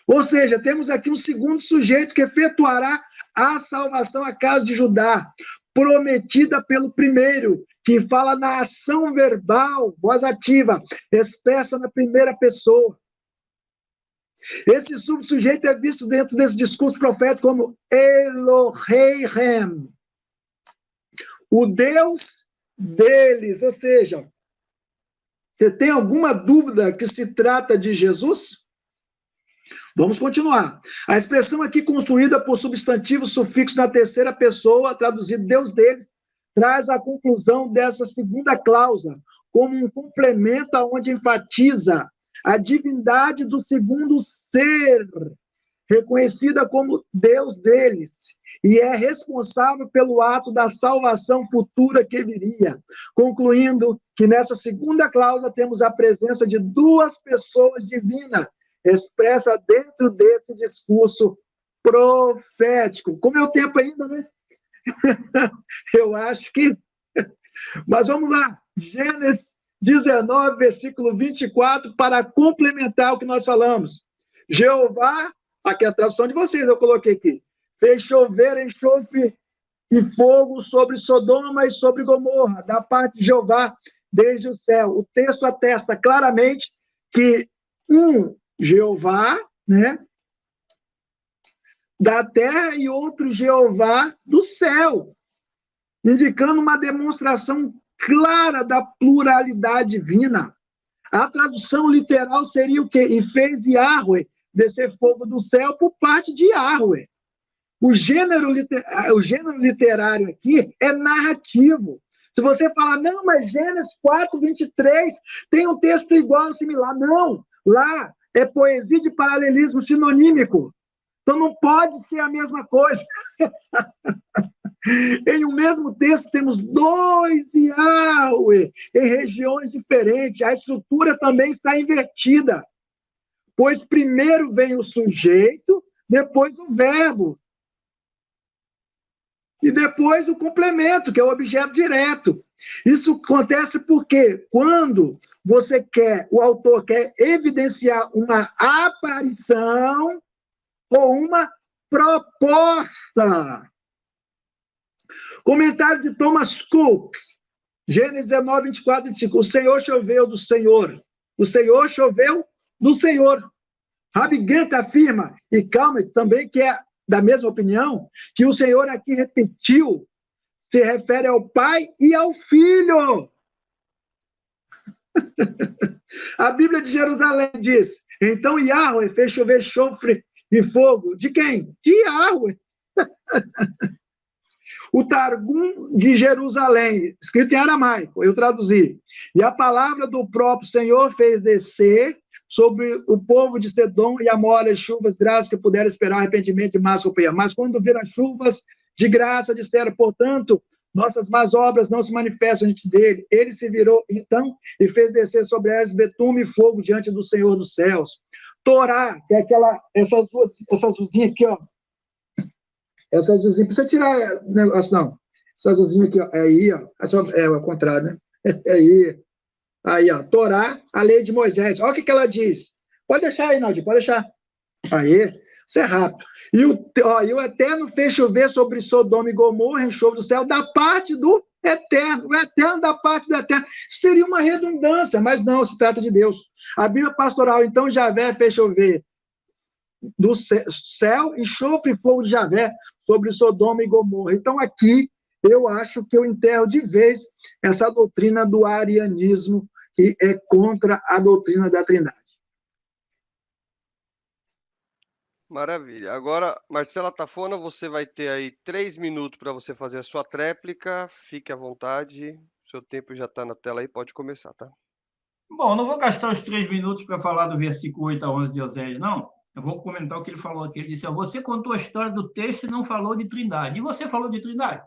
Ou seja, temos aqui um segundo sujeito que efetuará a salvação à casa de Judá, prometida pelo primeiro, que fala na ação verbal, voz ativa, expressa na primeira pessoa. Esse subsujeito é visto dentro desse discurso profético como Eloheihem, o Deus deles. Ou seja, você tem alguma dúvida que se trata de Jesus? Vamos continuar. A expressão aqui construída por substantivo sufixo na terceira pessoa, traduzido Deus deles, traz a conclusão dessa segunda cláusula, como um complemento onde enfatiza a divindade do segundo ser, reconhecida como Deus deles, e é responsável pelo ato da salvação futura que viria, concluindo que nessa segunda cláusula temos a presença de duas pessoas divinas, expressa dentro desse discurso profético. Com o meu tempo ainda, né? Eu acho que... Mas vamos lá. Gênesis 19, versículo 24, para complementar o que nós falamos. Jeová, aqui é a tradução de vocês, eu coloquei aqui, fez chover enxofre e fogo sobre Sodoma e sobre Gomorra, da parte de Jeová, desde o céu. O texto atesta claramente que Jeová, né, da terra e outro Jeová do céu, indicando uma demonstração clara da pluralidade divina. A tradução literal seria o quê? E fez Yahweh descer fogo do céu por parte de Yahweh. O gênero literário aqui é narrativo. Se você falar, não, mas Gênesis 4:23 tem um texto igual, similar. Não, lá é poesia de paralelismo sinonímico. Então não pode ser a mesma coisa. Em um mesmo texto temos dois Yahweh em regiões diferentes. A estrutura também está invertida. Pois primeiro vem o sujeito, depois o verbo. E depois o complemento, que é o objeto direto. Isso acontece porque quando o autor quer evidenciar uma aparição ou uma proposta. Comentário de Thomas Cook, Gênesis 19:24-25. O Senhor choveu do Senhor. O Senhor choveu do Senhor. Rabi Gant afirma, e Calmet também, que é da mesma opinião, que o Senhor aqui repetiu, se refere ao Pai e ao Filho. A Bíblia de Jerusalém diz, então Yahweh fez chover chofre e fogo. De quem? De Yahweh. O Targum de Jerusalém, escrito em aramaico, eu traduzi. E a palavra do próprio Senhor fez descer sobre o povo de Sedom e Amora as chuvas drásticas que puderam esperar arrependimento de março ou peia. Mas quando viram as chuvas de graça, disseram, portanto, nossas más obras não se manifestam diante dele. Ele se virou, então, e fez descer sobre elas betume e fogo diante do Senhor dos céus. Torá, que é essa azulzinha aqui, ó. Essa azulzinha, precisa tirar negócio, não. Essa azulzinha aqui, ó, é aí, ó. É ao contrário, né? É aí. Aí, ó, Torá, a lei de Moisés. Olha o que ela diz. Pode deixar aí, Naldi, pode deixar. Aí, isso é rápido. E o Eterno fez chover sobre Sodoma e Gomorra, enxofre do céu, da parte do Eterno. O Eterno da parte do Eterno. Seria uma redundância, mas não, se trata de Deus. A Bíblia pastoral, então, Javé fez chover do céu, enxofre e fogo de Javé sobre Sodoma e Gomorra. Então, aqui, eu acho que eu enterro de vez essa doutrina do arianismo, que é contra a doutrina da Trindade. Maravilha. Agora, Marcela Tafona, você vai ter aí 3 minutos para você fazer a sua tréplica. Fique à vontade. Seu tempo já está na tela aí, pode começar, tá? Bom, não vou gastar os 3 minutos para falar do versículo 8 a 11 de Oséias, não. Eu vou comentar o que ele falou aqui. Ele disse, você contou a história do texto e não falou de Trindade. E você falou de Trindade?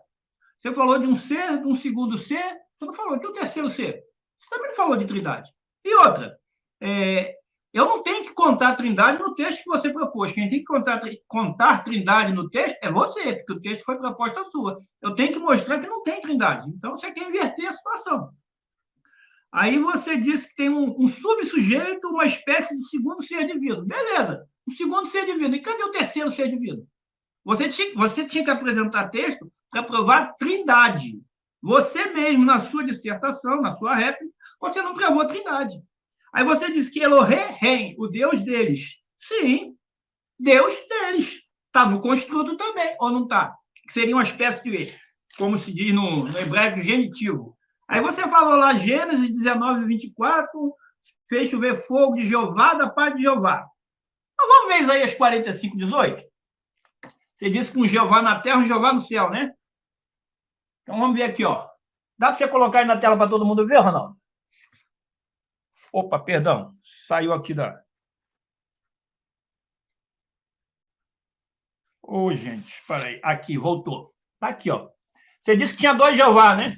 Você falou de um ser, de um segundo ser, você não falou de um terceiro ser. Você também falou de Trindade. E outra, eu não tenho que contar Trindade no texto que você propôs. Quem tem que contar Trindade no texto é você, porque o texto foi proposta sua. Eu tenho que mostrar que não tem Trindade. Então, você quer inverter a situação. Aí você disse que tem um subsujeito, uma espécie de segundo ser divino. Beleza, um segundo ser divino. E cadê o terceiro ser divino? Você tinha que apresentar texto para provar Trindade. Você mesmo, na sua dissertação, na sua réplica, você não provou Trindade. Aí você diz que Elohim, o Deus deles. Sim, Deus deles. Está no construto também, ou não está? Seria uma espécie de, como se diz no hebraico, genitivo. Aí você falou lá, Gênesis 19:24, fez chover fogo de Jeová, da parte de Jeová. Então vamos ver Isaías 45:18? Você disse que um Jeová na terra, um Jeová no céu, né? Então vamos ver aqui, ó. Dá para você colocar aí na tela para todo mundo ver, Ronaldo? Opa, perdão. Saiu aqui da... Ô, gente, espera aí. Aqui, voltou. Tá aqui, ó. Você disse que tinha 2 Jeová, né?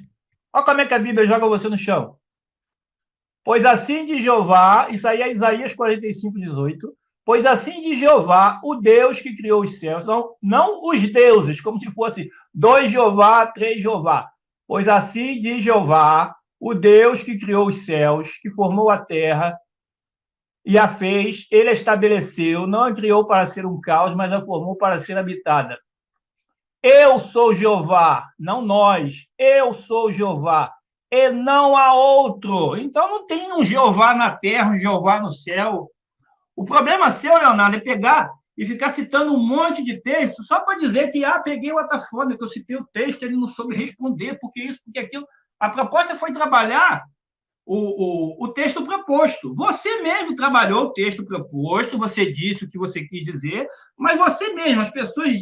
Olha como é que a Bíblia joga você no chão. Pois assim diz Jeová, isso aí é Isaías 45:18. Pois assim diz Jeová, o Deus que criou os céus, não os deuses, como se fosse 2 Jeová, 3 Jeová. Pois assim diz Jeová, o Deus que criou os céus, que formou a terra e a fez, ele a estabeleceu, não a criou para ser um caos, mas a formou para ser habitada. Eu sou Jeová, não nós. Eu sou Jeová, e não há outro. Então não tem um Jeová na terra, um Jeová no céu. O problema seu, Leonardo, é pegar e ficar citando um monte de texto só para dizer que, peguei o Atafona, que eu citei o texto, ele não soube responder, porque isso, porque aquilo. A proposta foi trabalhar o texto proposto. Você mesmo trabalhou o texto proposto, você disse o que você quis dizer, mas você mesmo, as pessoas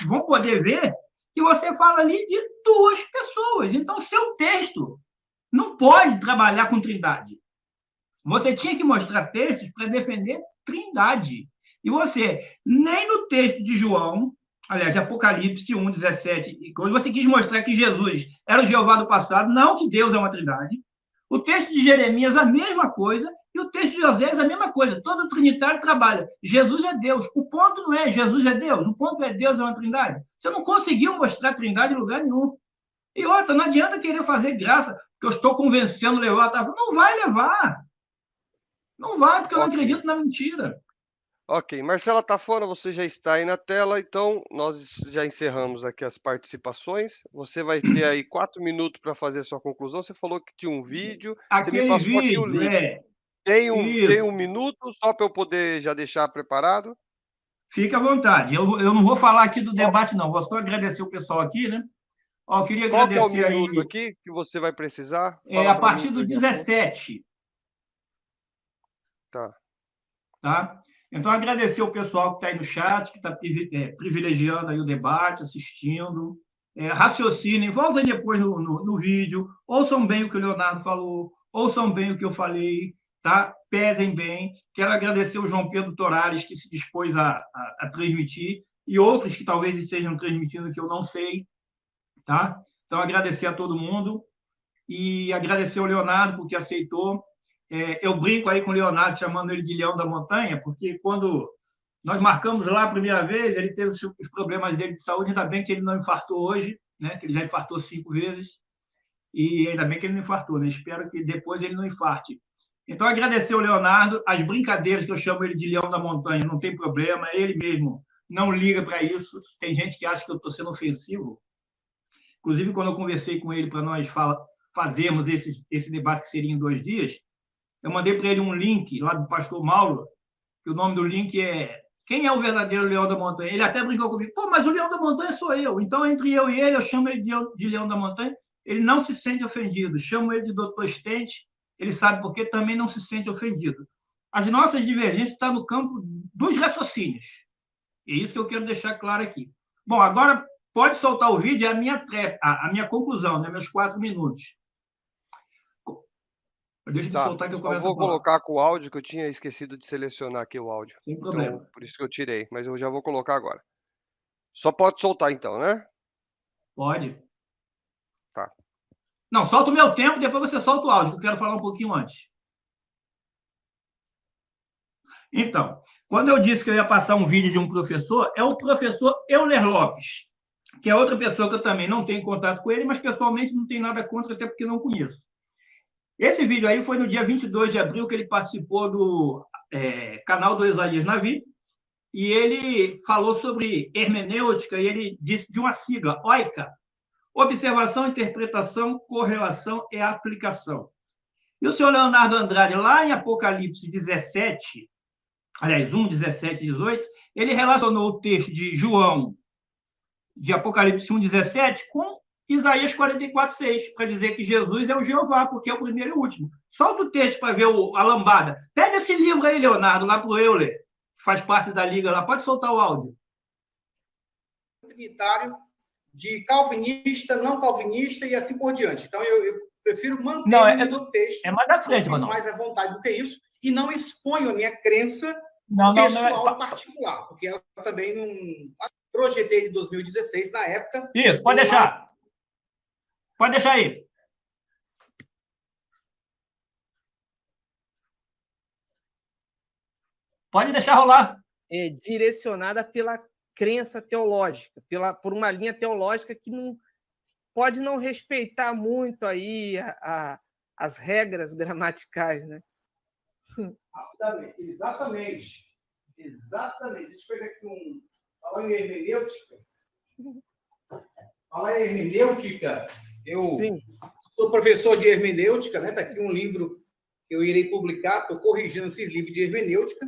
vão poder ver que você fala ali de duas pessoas. Então, seu texto não pode trabalhar com trindade. Você tinha que mostrar textos para defender trindade. E você, nem no texto de João, aliás, de Apocalipse 1, 17, quando você quis mostrar que Jesus era o Jeová do passado, não que Deus é uma trindade. O texto de Jeremias, a mesma coisa, e o texto de Oséias, a mesma coisa. Todo trinitário trabalha. Jesus é Deus. O ponto não é Jesus é Deus, o ponto é Deus é uma trindade. Você não conseguiu mostrar trindade em lugar nenhum. E outra, não adianta querer fazer graça, que eu estou convencendo a levar. Tá? Não vai levar. Não vai, porque eu não acredito na mentira. Ok, Marcela Tafona, você já está aí na tela, então nós já encerramos aqui as participações. Você vai ter aí 4 minutos para fazer a sua conclusão. Você falou que tinha um vídeo, você me passou aqui o link. Tem um minuto só para eu poder já deixar preparado? Fique à vontade. Eu não vou falar aqui do debate, não. Vou só agradecer o pessoal aqui, né? Ó, eu queria agradecer. Qual que é o minuto aqui que você vai precisar? Fala a partir do 17. Tá? Então, agradecer o pessoal que está aí no chat, que está privilegiando aí o debate, assistindo. Raciocinem, voltem depois no vídeo, ouçam bem o que o Leonardo falou, ouçam bem o que eu falei, tá? Pesem bem. Quero agradecer o João Pedro Torales, que se dispôs a transmitir, e outros que talvez estejam transmitindo que eu não sei, tá? Então, agradecer a todo mundo e agradecer ao Leonardo, porque aceitou. Eu brinco aí com o Leonardo, chamando ele de Leão da Montanha, porque quando nós marcamos lá a primeira vez, ele teve os problemas dele de saúde, ainda bem que ele não infartou hoje, né? Que ele já infartou 5 vezes, e ainda bem que ele não infartou, né? Espero que depois ele não infarte. Então, agradecer ao Leonardo, as brincadeiras que eu chamo ele de Leão da Montanha, não tem problema, ele mesmo não liga para isso. Tem gente que acha que eu estou sendo ofensivo. Inclusive, quando eu conversei com ele para nós fazermos esse debate que seria em 2 dias, eu mandei para ele um link lá do pastor Mauro, que o nome do link é Quem é o verdadeiro Leão da Montanha? Ele até brincou comigo, pô, mas o Leão da Montanha sou eu. Então, entre eu e ele, eu chamo ele de Leão da Montanha. Ele não se sente ofendido. Chamo ele de Dr. Stente, ele sabe porque também não se sente ofendido. As nossas divergências estão no campo dos raciocínios. É isso que eu quero deixar claro aqui. Bom, agora pode soltar o vídeo, é a minha conclusão, né? Meus 4 minutos. Deixa de soltar que eu começo a falar. Eu vou colocar com o áudio, que eu tinha esquecido de selecionar aqui o áudio. Sem problema. Então, por isso que eu tirei, mas eu já vou colocar agora. Só pode soltar então, né? Pode. Tá. Não, solta o meu tempo, depois você solta o áudio, que eu quero falar um pouquinho antes. Então, quando eu disse que eu ia passar um vídeo de um professor, é o professor Euler Lopes, que é outra pessoa que eu também não tenho contato com ele, mas pessoalmente não tenho nada contra, até porque não conheço. Esse vídeo aí foi no dia 22 de abril que ele participou do canal do Isaías Navi, e ele falou sobre hermenêutica, e ele disse de uma sigla, OICA, Observação, Interpretação, Correlação e Aplicação. E o senhor Leonardo Andrade, lá em Apocalipse 17, aliás, 1, 17 e 18, ele relacionou o texto de João, de Apocalipse 1, 17, com Isaías 44, 6, para dizer que Jesus é o Jeová, porque é o primeiro e o último. Solta o texto para ver a lambada. Pega esse livro aí, Leonardo, lá para o Euler, que faz parte da liga lá. Pode soltar o áudio. Trinitário, de calvinista, não calvinista e assim por diante. Então, eu prefiro manter o texto. É mais da frente, mano. Mais à vontade do que isso, e não exponho a minha crença pessoal particular, porque ela também não... Projetei de 2016, na época... Isso, pode deixar. Pode deixar aí. Pode deixar rolar. É direcionada pela crença teológica, por uma linha teológica que não pode não respeitar muito aí as regras gramaticais, né? Exatamente. Deixa eu pegar aqui falar em hermenêutica. Eu sou professor de hermenêutica, né? Está aqui um livro que eu irei publicar, estou corrigindo esses livros de hermenêutica.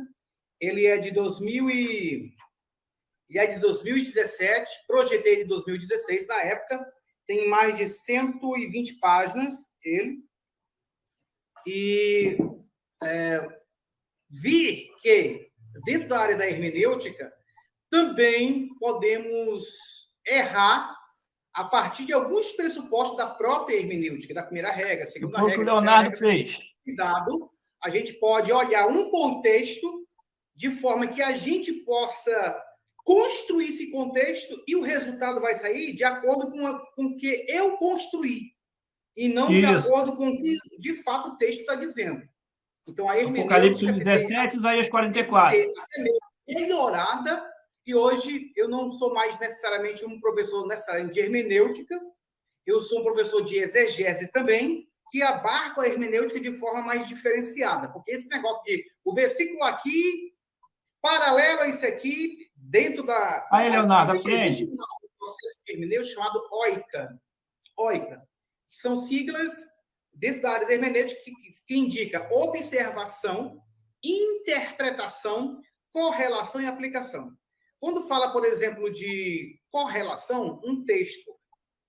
Ele é de 2017, projetei de 2016 na época, tem mais de 120 páginas, ele. e vi que, dentro da área da hermenêutica, também podemos errar a partir de alguns pressupostos da própria hermenêutica, da primeira regra, segunda regra, o Leonardo fez. Cuidado, a gente pode olhar um contexto de forma que a gente possa construir esse contexto e o resultado vai sair de acordo com o que eu construí e não de acordo com o que, de fato, o texto está dizendo. Então, a hermenêutica... Apocalipse 17, Isaías 44. Tem que ser até mesmo melhorada, e hoje eu não sou mais necessariamente um professor necessariamente de hermenêutica, eu sou um professor de exegese também, que abarca a hermenêutica de forma mais diferenciada, porque esse negócio de o versículo aqui, paralelo a isso aqui, dentro da... Aí, Leonardo, existe um processo hermenêutico chamado OICA. OICA. São siglas dentro da área da hermenêutica que indica observação, interpretação, correlação e aplicação. Quando fala, por exemplo, de correlação, um texto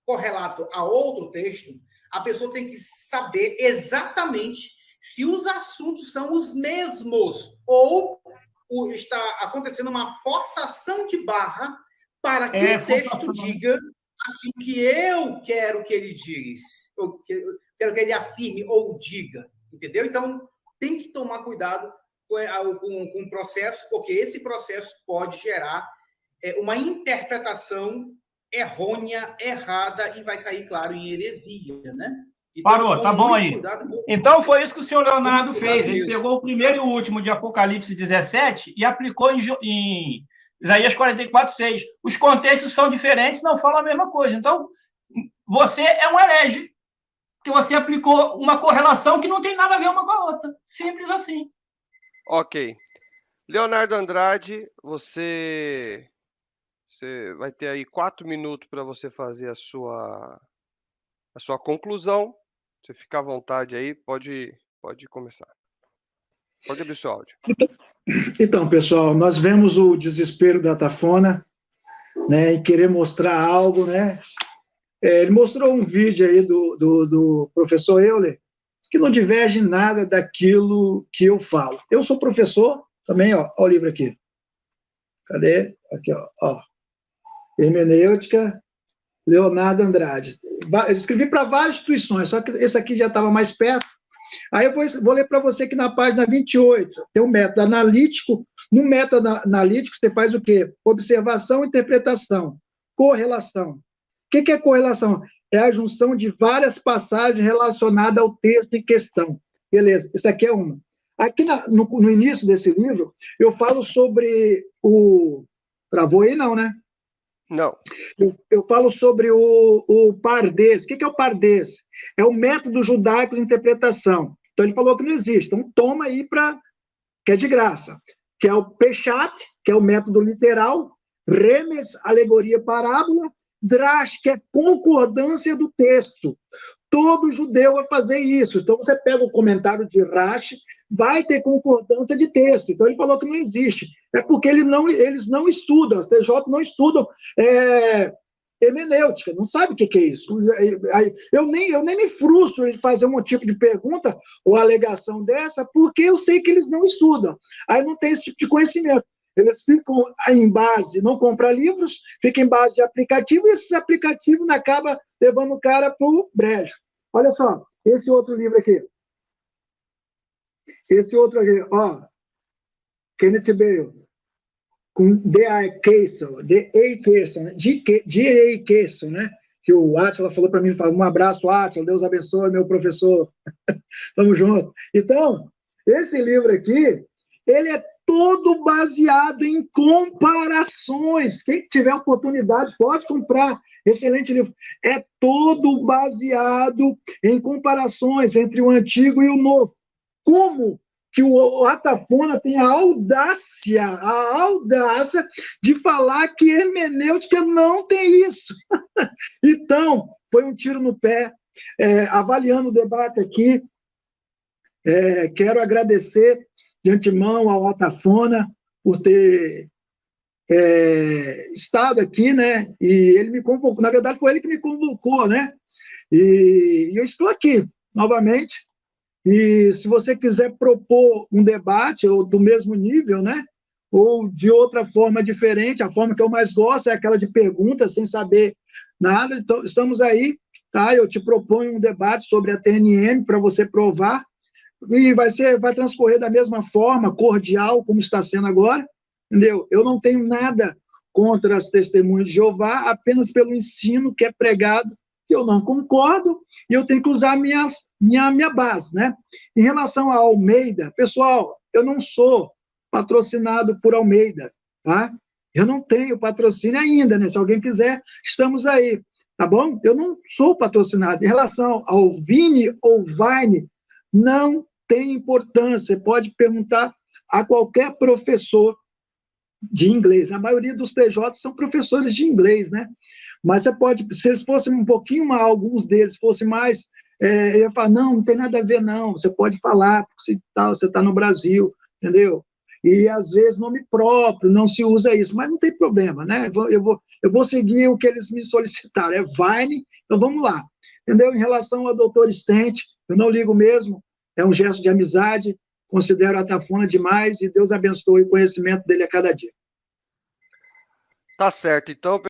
correlato a outro texto, a pessoa tem que saber exatamente se os assuntos são os mesmos ou está acontecendo uma forçação de barra para que o texto diga aquilo que eu quero que ele diz, ou quero que ele afirme ou diga, entendeu? Então, tem que tomar cuidado com o processo, porque esse processo pode gerar uma interpretação errônea, errada, e vai cair, claro, em heresia, né? Então, parou, tá bom aí. Então, foi isso que o senhor Leonardo fez. Ele pegou o primeiro e o último de Apocalipse 17 e aplicou em Isaías 44, 6. Os contextos são diferentes, não falam a mesma coisa. Então, você é um herege, que você aplicou uma correlação que não tem nada a ver uma com a outra. Simples assim. Ok. Leonardo Andrade, você vai ter aí 4 minutos para você fazer a sua conclusão. Você fica à vontade aí, pode começar. Pode abrir o seu áudio. Então, pessoal, nós vemos o desespero da Tafona, né, em querer mostrar algo, né? Ele mostrou um vídeo aí do professor Euler, que não diverge nada daquilo que eu falo. Eu sou professor também, ó o livro aqui. Cadê? Aqui, ó. Hermenêutica, Leonardo Andrade. Eu escrevi para várias instituições, só que esse aqui já estava mais perto. Aí eu vou ler para você que na página 28 tem um método analítico. No método analítico, você faz o quê? Observação, interpretação, correlação. O que é correlação? É a junção de várias passagens relacionadas ao texto em questão. Beleza, isso aqui é uma. Aqui no início desse livro, eu falo sobre o... Travou aí não, né? Não. Eu falo sobre o Pardês. O que é o Pardês? É o método judaico de interpretação. Então, ele falou que não existe. Então, toma aí que é de graça. Que é o Peshat, que é o método literal, Remes, alegoria, parábola, Drash, que é concordância do texto. Todo judeu vai fazer isso. Então, você pega o comentário de Rashi, vai ter concordância de texto. Então, ele falou que não existe. É porque eles não estudam, as TJ não estudam hermenêutica, não sabe o que é isso. Eu nem me frustro de fazer um tipo de pergunta ou alegação dessa, porque eu sei que eles não estudam. Aí não tem esse tipo de conhecimento. Eles ficam em base, não compram livros, ficam em base de aplicativo, e esses aplicativos acabam levando o cara para o brejo. Olha só, esse outro livro aqui. Esse outro aqui, ó. Kenneth Bale, com D.A. Castle, D.A. Castle, né? Que o Átila falou para mim, um abraço, Átila, Deus abençoe, meu professor. Tamo junto. Então, esse livro aqui, ele é todo baseado em comparações. Quem tiver oportunidade pode comprar. Excelente livro. É todo baseado em comparações entre o antigo e o novo. Como que o Atafona tem a audácia de falar que hermenêutica não tem isso. Então, foi um tiro no pé. Avaliando o debate aqui, quero agradecer de antemão ao Atafona por ter estado aqui, né? E ele me convocou, na verdade foi ele que me convocou, né? E eu estou aqui, novamente, E se você quiser propor um debate, ou do mesmo nível, né? Ou de outra forma diferente, a forma que eu mais gosto é aquela de perguntas, sem saber nada. Então, estamos aí, tá? Eu te proponho um debate sobre a TNM para você provar, e vai transcorrer da mesma forma, cordial, como está sendo agora, entendeu? Eu não tenho nada contra as testemunhas de Jeová, apenas pelo ensino que é pregado, que eu não concordo, e eu tenho que usar minha base, né? Em relação a Almeida, pessoal, eu não sou patrocinado por Almeida, tá? Eu não tenho patrocínio ainda, né? Se alguém quiser, estamos aí, tá bom? Eu não sou patrocinado. Em relação ao Vini ou Vine, não tem importância. Você pode perguntar a qualquer professor de inglês. A maioria dos TJ são professores de inglês, né? Mas você pode, se eles fossem um pouquinho mais, alguns deles fossem mais, eu ia falar, não tem nada a ver, não. Você pode falar, porque você tá no Brasil, entendeu? E, às vezes, nome próprio, não se usa isso, mas não tem problema, né? Eu vou seguir o que eles me solicitaram, é Vine, então vamos lá. Entendeu? Em relação ao doutor Stent, eu não ligo mesmo, é um gesto de amizade, considero a Tafona demais, e Deus abençoe o conhecimento dele a cada dia. Tá certo, então...